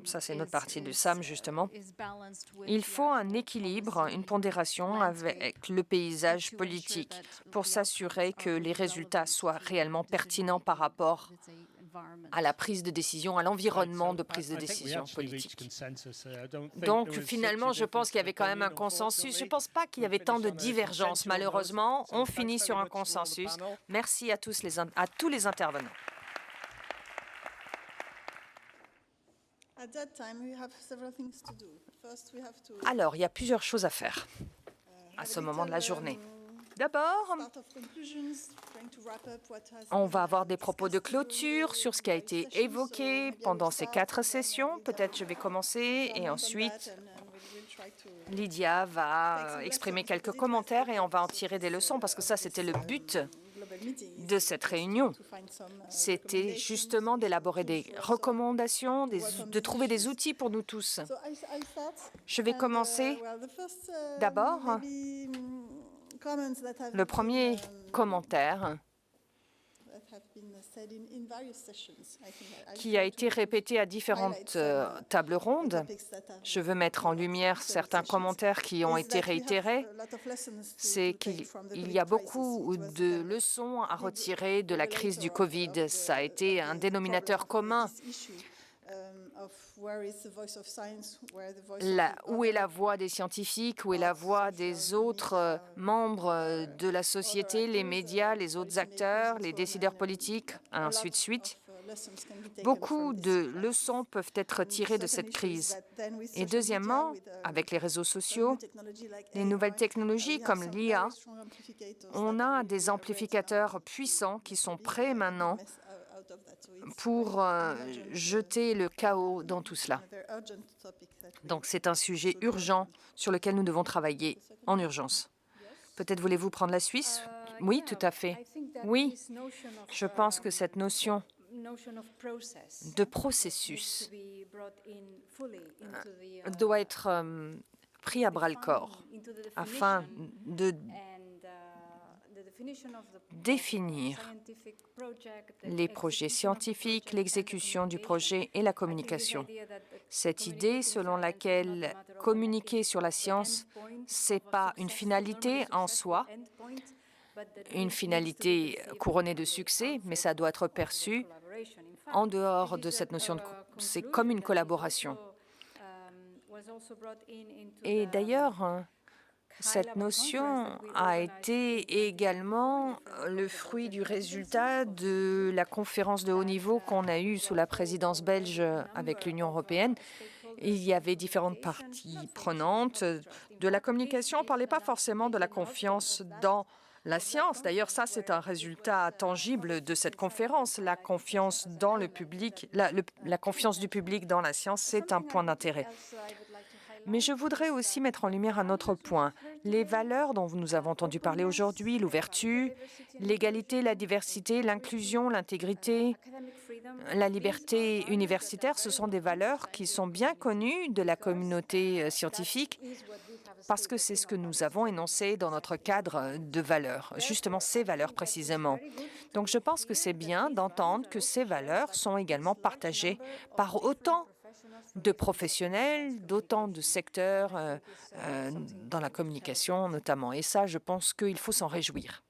Ça, c'est notre partie du SAM, justement. Il faut un équilibre, une pondération avec le paysage politique pour s'assurer que les résultats soient réellement pertinents par rapport à la prise de décision, à l'environnement de prise de décision politique. Donc, finalement, je pense qu'il y avait quand même un consensus. Je ne pense pas qu'il y avait tant de divergences. Malheureusement, on finit sur un consensus. Merci à tous les intervenants. Alors, il y a plusieurs choses à faire à ce moment de la journée. D'abord, on va avoir des propos de clôture sur ce qui a été évoqué pendant ces 4 sessions. Peut-être je vais commencer et ensuite Lydia va exprimer quelques commentaires et on va en tirer des leçons parce que ça, c'était le but de cette réunion. C'était justement d'élaborer des recommandations, de trouver des outils pour nous tous. Je vais commencer d'abord. Le premier commentaire qui a été répété à différentes tables rondes, je veux mettre en lumière certains commentaires qui ont été réitérés, c'est qu'il y a beaucoup de leçons à retirer de la crise du Covid. Ça a été un dénominateur commun. Où est la voix des scientifiques, où est la voix des autres membres de la société, les médias, les autres acteurs, les décideurs politiques, ainsi de suite. Beaucoup de leçons peuvent être tirées de cette crise. Et deuxièmement, avec les réseaux sociaux, les nouvelles technologies comme l'IA, on a des amplificateurs puissants qui sont prêts maintenant pour jeter le chaos dans tout cela. Donc, c'est un sujet urgent sur lequel nous devons travailler en urgence. Peut-être voulez-vous prendre la Suisse? Oui, tout à fait. Oui, je pense que cette notion de processus doit être pris à bras-le-corps afin de définir les projets scientifiques, l'exécution du projet et la communication. Cette idée selon laquelle communiquer sur la science, ce n'est pas une finalité en soi, une finalité couronnée de succès, mais ça doit être perçu en dehors de cette notion c'est comme une collaboration. Et d'ailleurs, cette notion a été également le fruit du résultat de la conférence de haut niveau qu'on a eue sous la présidence belge avec l'Union européenne. Il y avait différentes parties prenantes de la communication. On ne parlait pas forcément de la confiance dans la science. D'ailleurs, ça, c'est un résultat tangible de cette conférence. La confiance dans le public, la confiance du public dans la science, c'est un point d'intérêt. Mais je voudrais aussi mettre en lumière un autre point. Les valeurs dont nous avons entendu parler aujourd'hui, l'ouverture, l'égalité, la diversité, l'inclusion, l'intégrité, la liberté universitaire, ce sont des valeurs qui sont bien connues de la communauté scientifique parce que c'est ce que nous avons énoncé dans notre cadre de valeurs, justement ces valeurs précisément. Donc je pense que c'est bien d'entendre que ces valeurs sont également partagées par autant de professionnels, d'autant de secteurs dans la communication notamment. Et ça, je pense qu'il faut s'en réjouir.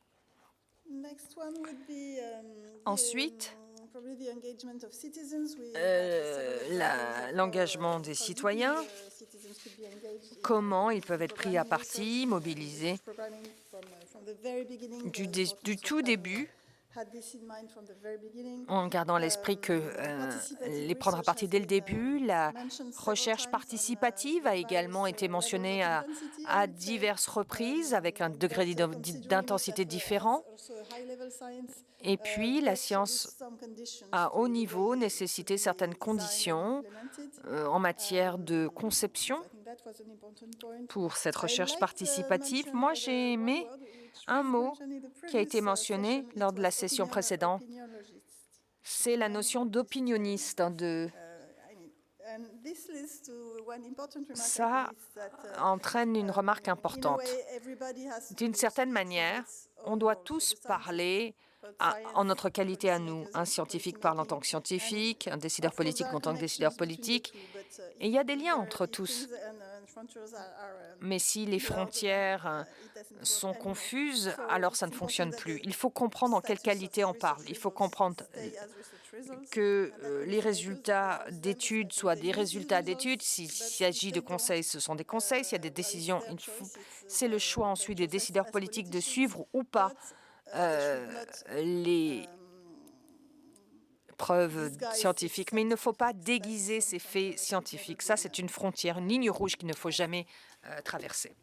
Ensuite, l'engagement des citoyens, comment ils peuvent être pris à partie, mobilisés. Du tout début, en gardant à l'esprit que les prendre à partie dès le début. La recherche participative a également été mentionnée à diverses reprises avec un degré d'intensité différent. Et puis, la science à haut niveau nécessitait certaines conditions en matière de conception pour cette recherche participative. Moi, j'ai aimé un mot qui a été mentionné lors de la session précédente. C'est la notion d'opinionniste. Ça entraîne une remarque importante. D'une certaine manière, on doit tous parler en notre qualité à nous. Un scientifique parle en tant que scientifique, un décideur politique en tant que décideur politique. Et il y a des liens entre tous. Mais si les frontières sont confuses, alors ça ne fonctionne plus. Il faut comprendre en quelle qualité on parle. Il faut comprendre que les résultats d'études soient des résultats d'études. S'il s'agit de conseils, ce sont des conseils. S'il y a des décisions, c'est le choix ensuite des décideurs politiques de suivre ou pas les preuves scientifiques. Mais il ne faut pas déguiser ces faits scientifiques. Ça, c'est une frontière, une ligne rouge qu'il ne faut jamais traverser.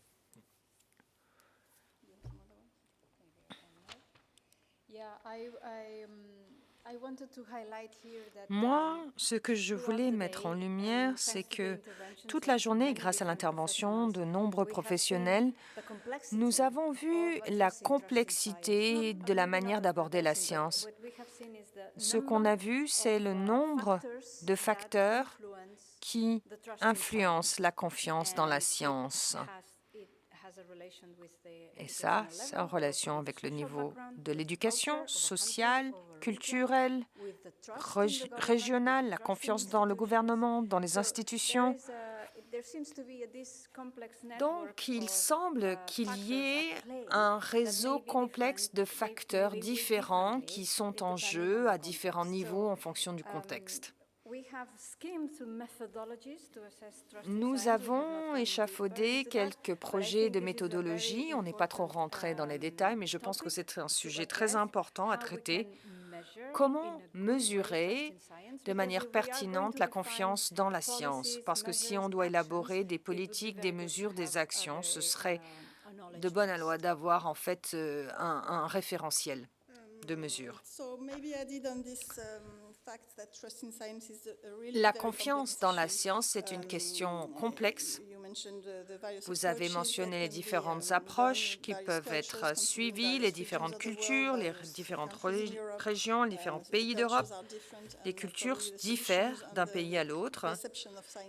Moi, ce que je voulais mettre en lumière, c'est que toute la journée, grâce à l'intervention de nombreux professionnels, nous avons vu la complexité de la manière d'aborder la science. Ce qu'on a vu, c'est le nombre de facteurs qui influencent la confiance dans la science. Et ça, c'est en relation avec le niveau de l'éducation sociale, culturelle, régionale, la confiance dans le gouvernement, dans les institutions. Donc, il semble qu'il y ait un réseau complexe de facteurs différents qui sont en jeu à différents niveaux en fonction du contexte. Nous avons échafaudé quelques projets de méthodologie. On n'est pas trop rentré dans les détails, mais je pense que c'est un sujet très important à traiter. Comment mesurer de manière pertinente la confiance dans la science? Parce que si on doit élaborer des politiques, des mesures, des actions, ce serait de bonne loi d'avoir en fait un référentiel de mesures. La confiance dans la science, c'est une question complexe. Vous avez mentionné les différentes approches qui peuvent être suivies, les différentes cultures, les différentes régions, les différents pays d'Europe. Les cultures diffèrent d'un pays à l'autre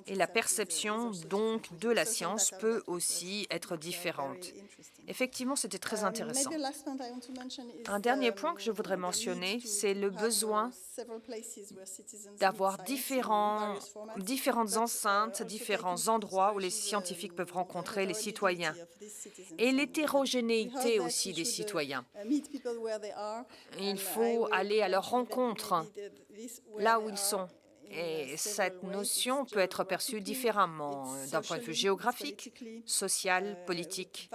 et la perception donc de la science peut aussi être différente. Effectivement, c'était très intéressant. Un dernier point que je voudrais mentionner, c'est le besoin d'avoir différentes enceintes, différents endroits où les scientifiques peuvent rencontrer les citoyens et l'hétérogénéité aussi des citoyens. Il faut aller à leur rencontre, là où ils sont. Et cette notion peut être perçue différemment d'un point de vue géographique, social, politique.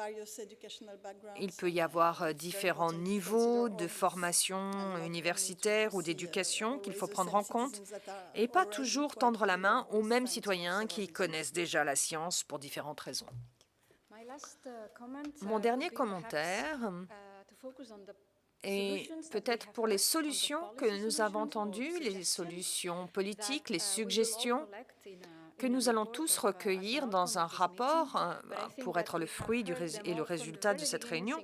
Il peut y avoir différents niveaux de formation universitaire ou d'éducation qu'il faut prendre en compte et pas toujours tendre la main aux mêmes citoyens qui connaissent déjà la science pour différentes raisons. Mon dernier commentaire et peut-être pour les solutions que nous avons entendues, les solutions politiques, les suggestions que nous allons tous recueillir dans un rapport pour être le fruit et le résultat de cette réunion.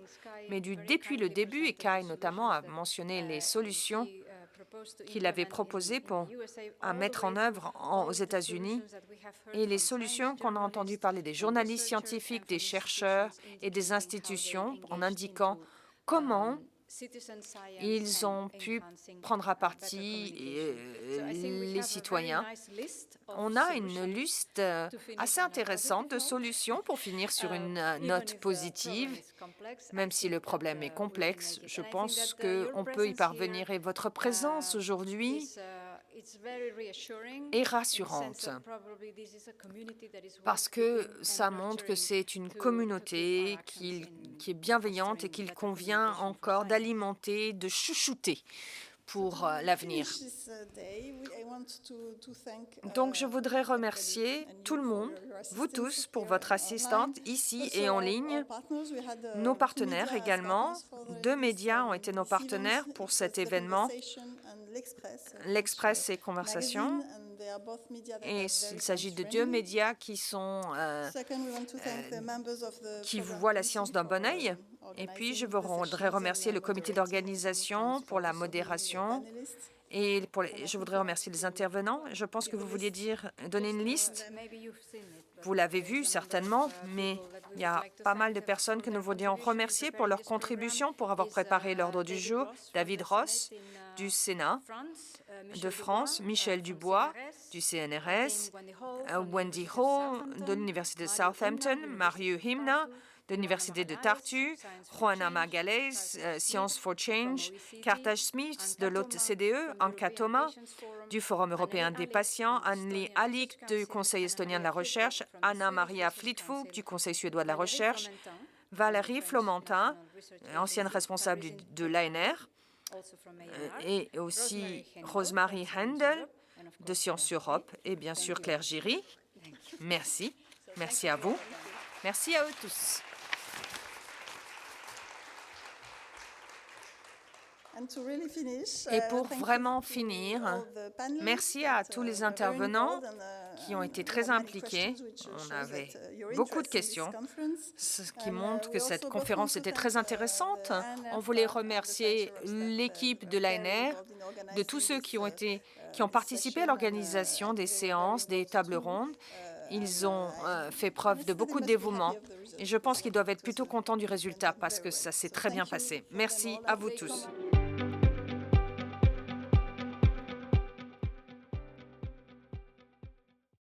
Mais depuis le début, et Kai notamment a mentionné les solutions qu'il avait proposées à mettre en œuvre aux États-Unis et les solutions qu'on a entendu parler des journalistes scientifiques, des chercheurs et des institutions en indiquant comment ils ont pu prendre à partie les citoyens. On a une liste assez intéressante de solutions pour finir sur une note positive. Même si le problème est complexe, je pense qu'on peut y parvenir. Et votre présence aujourd'hui est rassurante parce que ça montre que c'est une communauté qui est bienveillante et qu'il convient encore d'alimenter, de chouchouter pour l'avenir. Donc, je voudrais remercier tout le monde, vous tous, pour votre assistance ici et en ligne, nos partenaires également. 2 médias ont été nos partenaires pour cet événement, l'Express et Conversation. Et il s'agit de 2 médias qui vous voient la science d'un bon œil. Et puis, je voudrais remercier le comité d'organisation pour la modération. Et je voudrais remercier les intervenants. Je pense que vous vouliez donner une liste. Vous l'avez vu certainement, mais il y a pas mal de personnes que nous voulions remercier pour leur contribution, pour avoir préparé l'ordre du jour. David Ross du Sénat de France, Michel Dubois du CNRS, Wendy Ho de l'Université de Southampton, Mario Himna de l'Université de Tartu, Juana Magalhães, Science for Change, Kartaj Smith de l'OCDE, Anka Toma du Forum européen des patients, Anneli Alik du Conseil estonien de la recherche, Anna Maria Flitfou du Conseil suédois de la recherche, Valérie Flomentin, ancienne responsable de l'ANR, et aussi Rosemary Handel de Sciences Europe et bien sûr Claire Giry. Merci. Merci à vous. Merci à eux tous. Et pour vraiment finir, merci à tous les intervenants qui ont été très impliqués. On avait beaucoup de questions, ce qui montre que cette conférence était très intéressante. On voulait remercier l'équipe de l'ANR, de tous ceux qui ont participé à l'organisation des séances, des tables rondes. Ils ont fait preuve de beaucoup de dévouement. Et je pense qu'ils doivent être plutôt contents du résultat parce que ça s'est très bien passé. Merci à vous tous.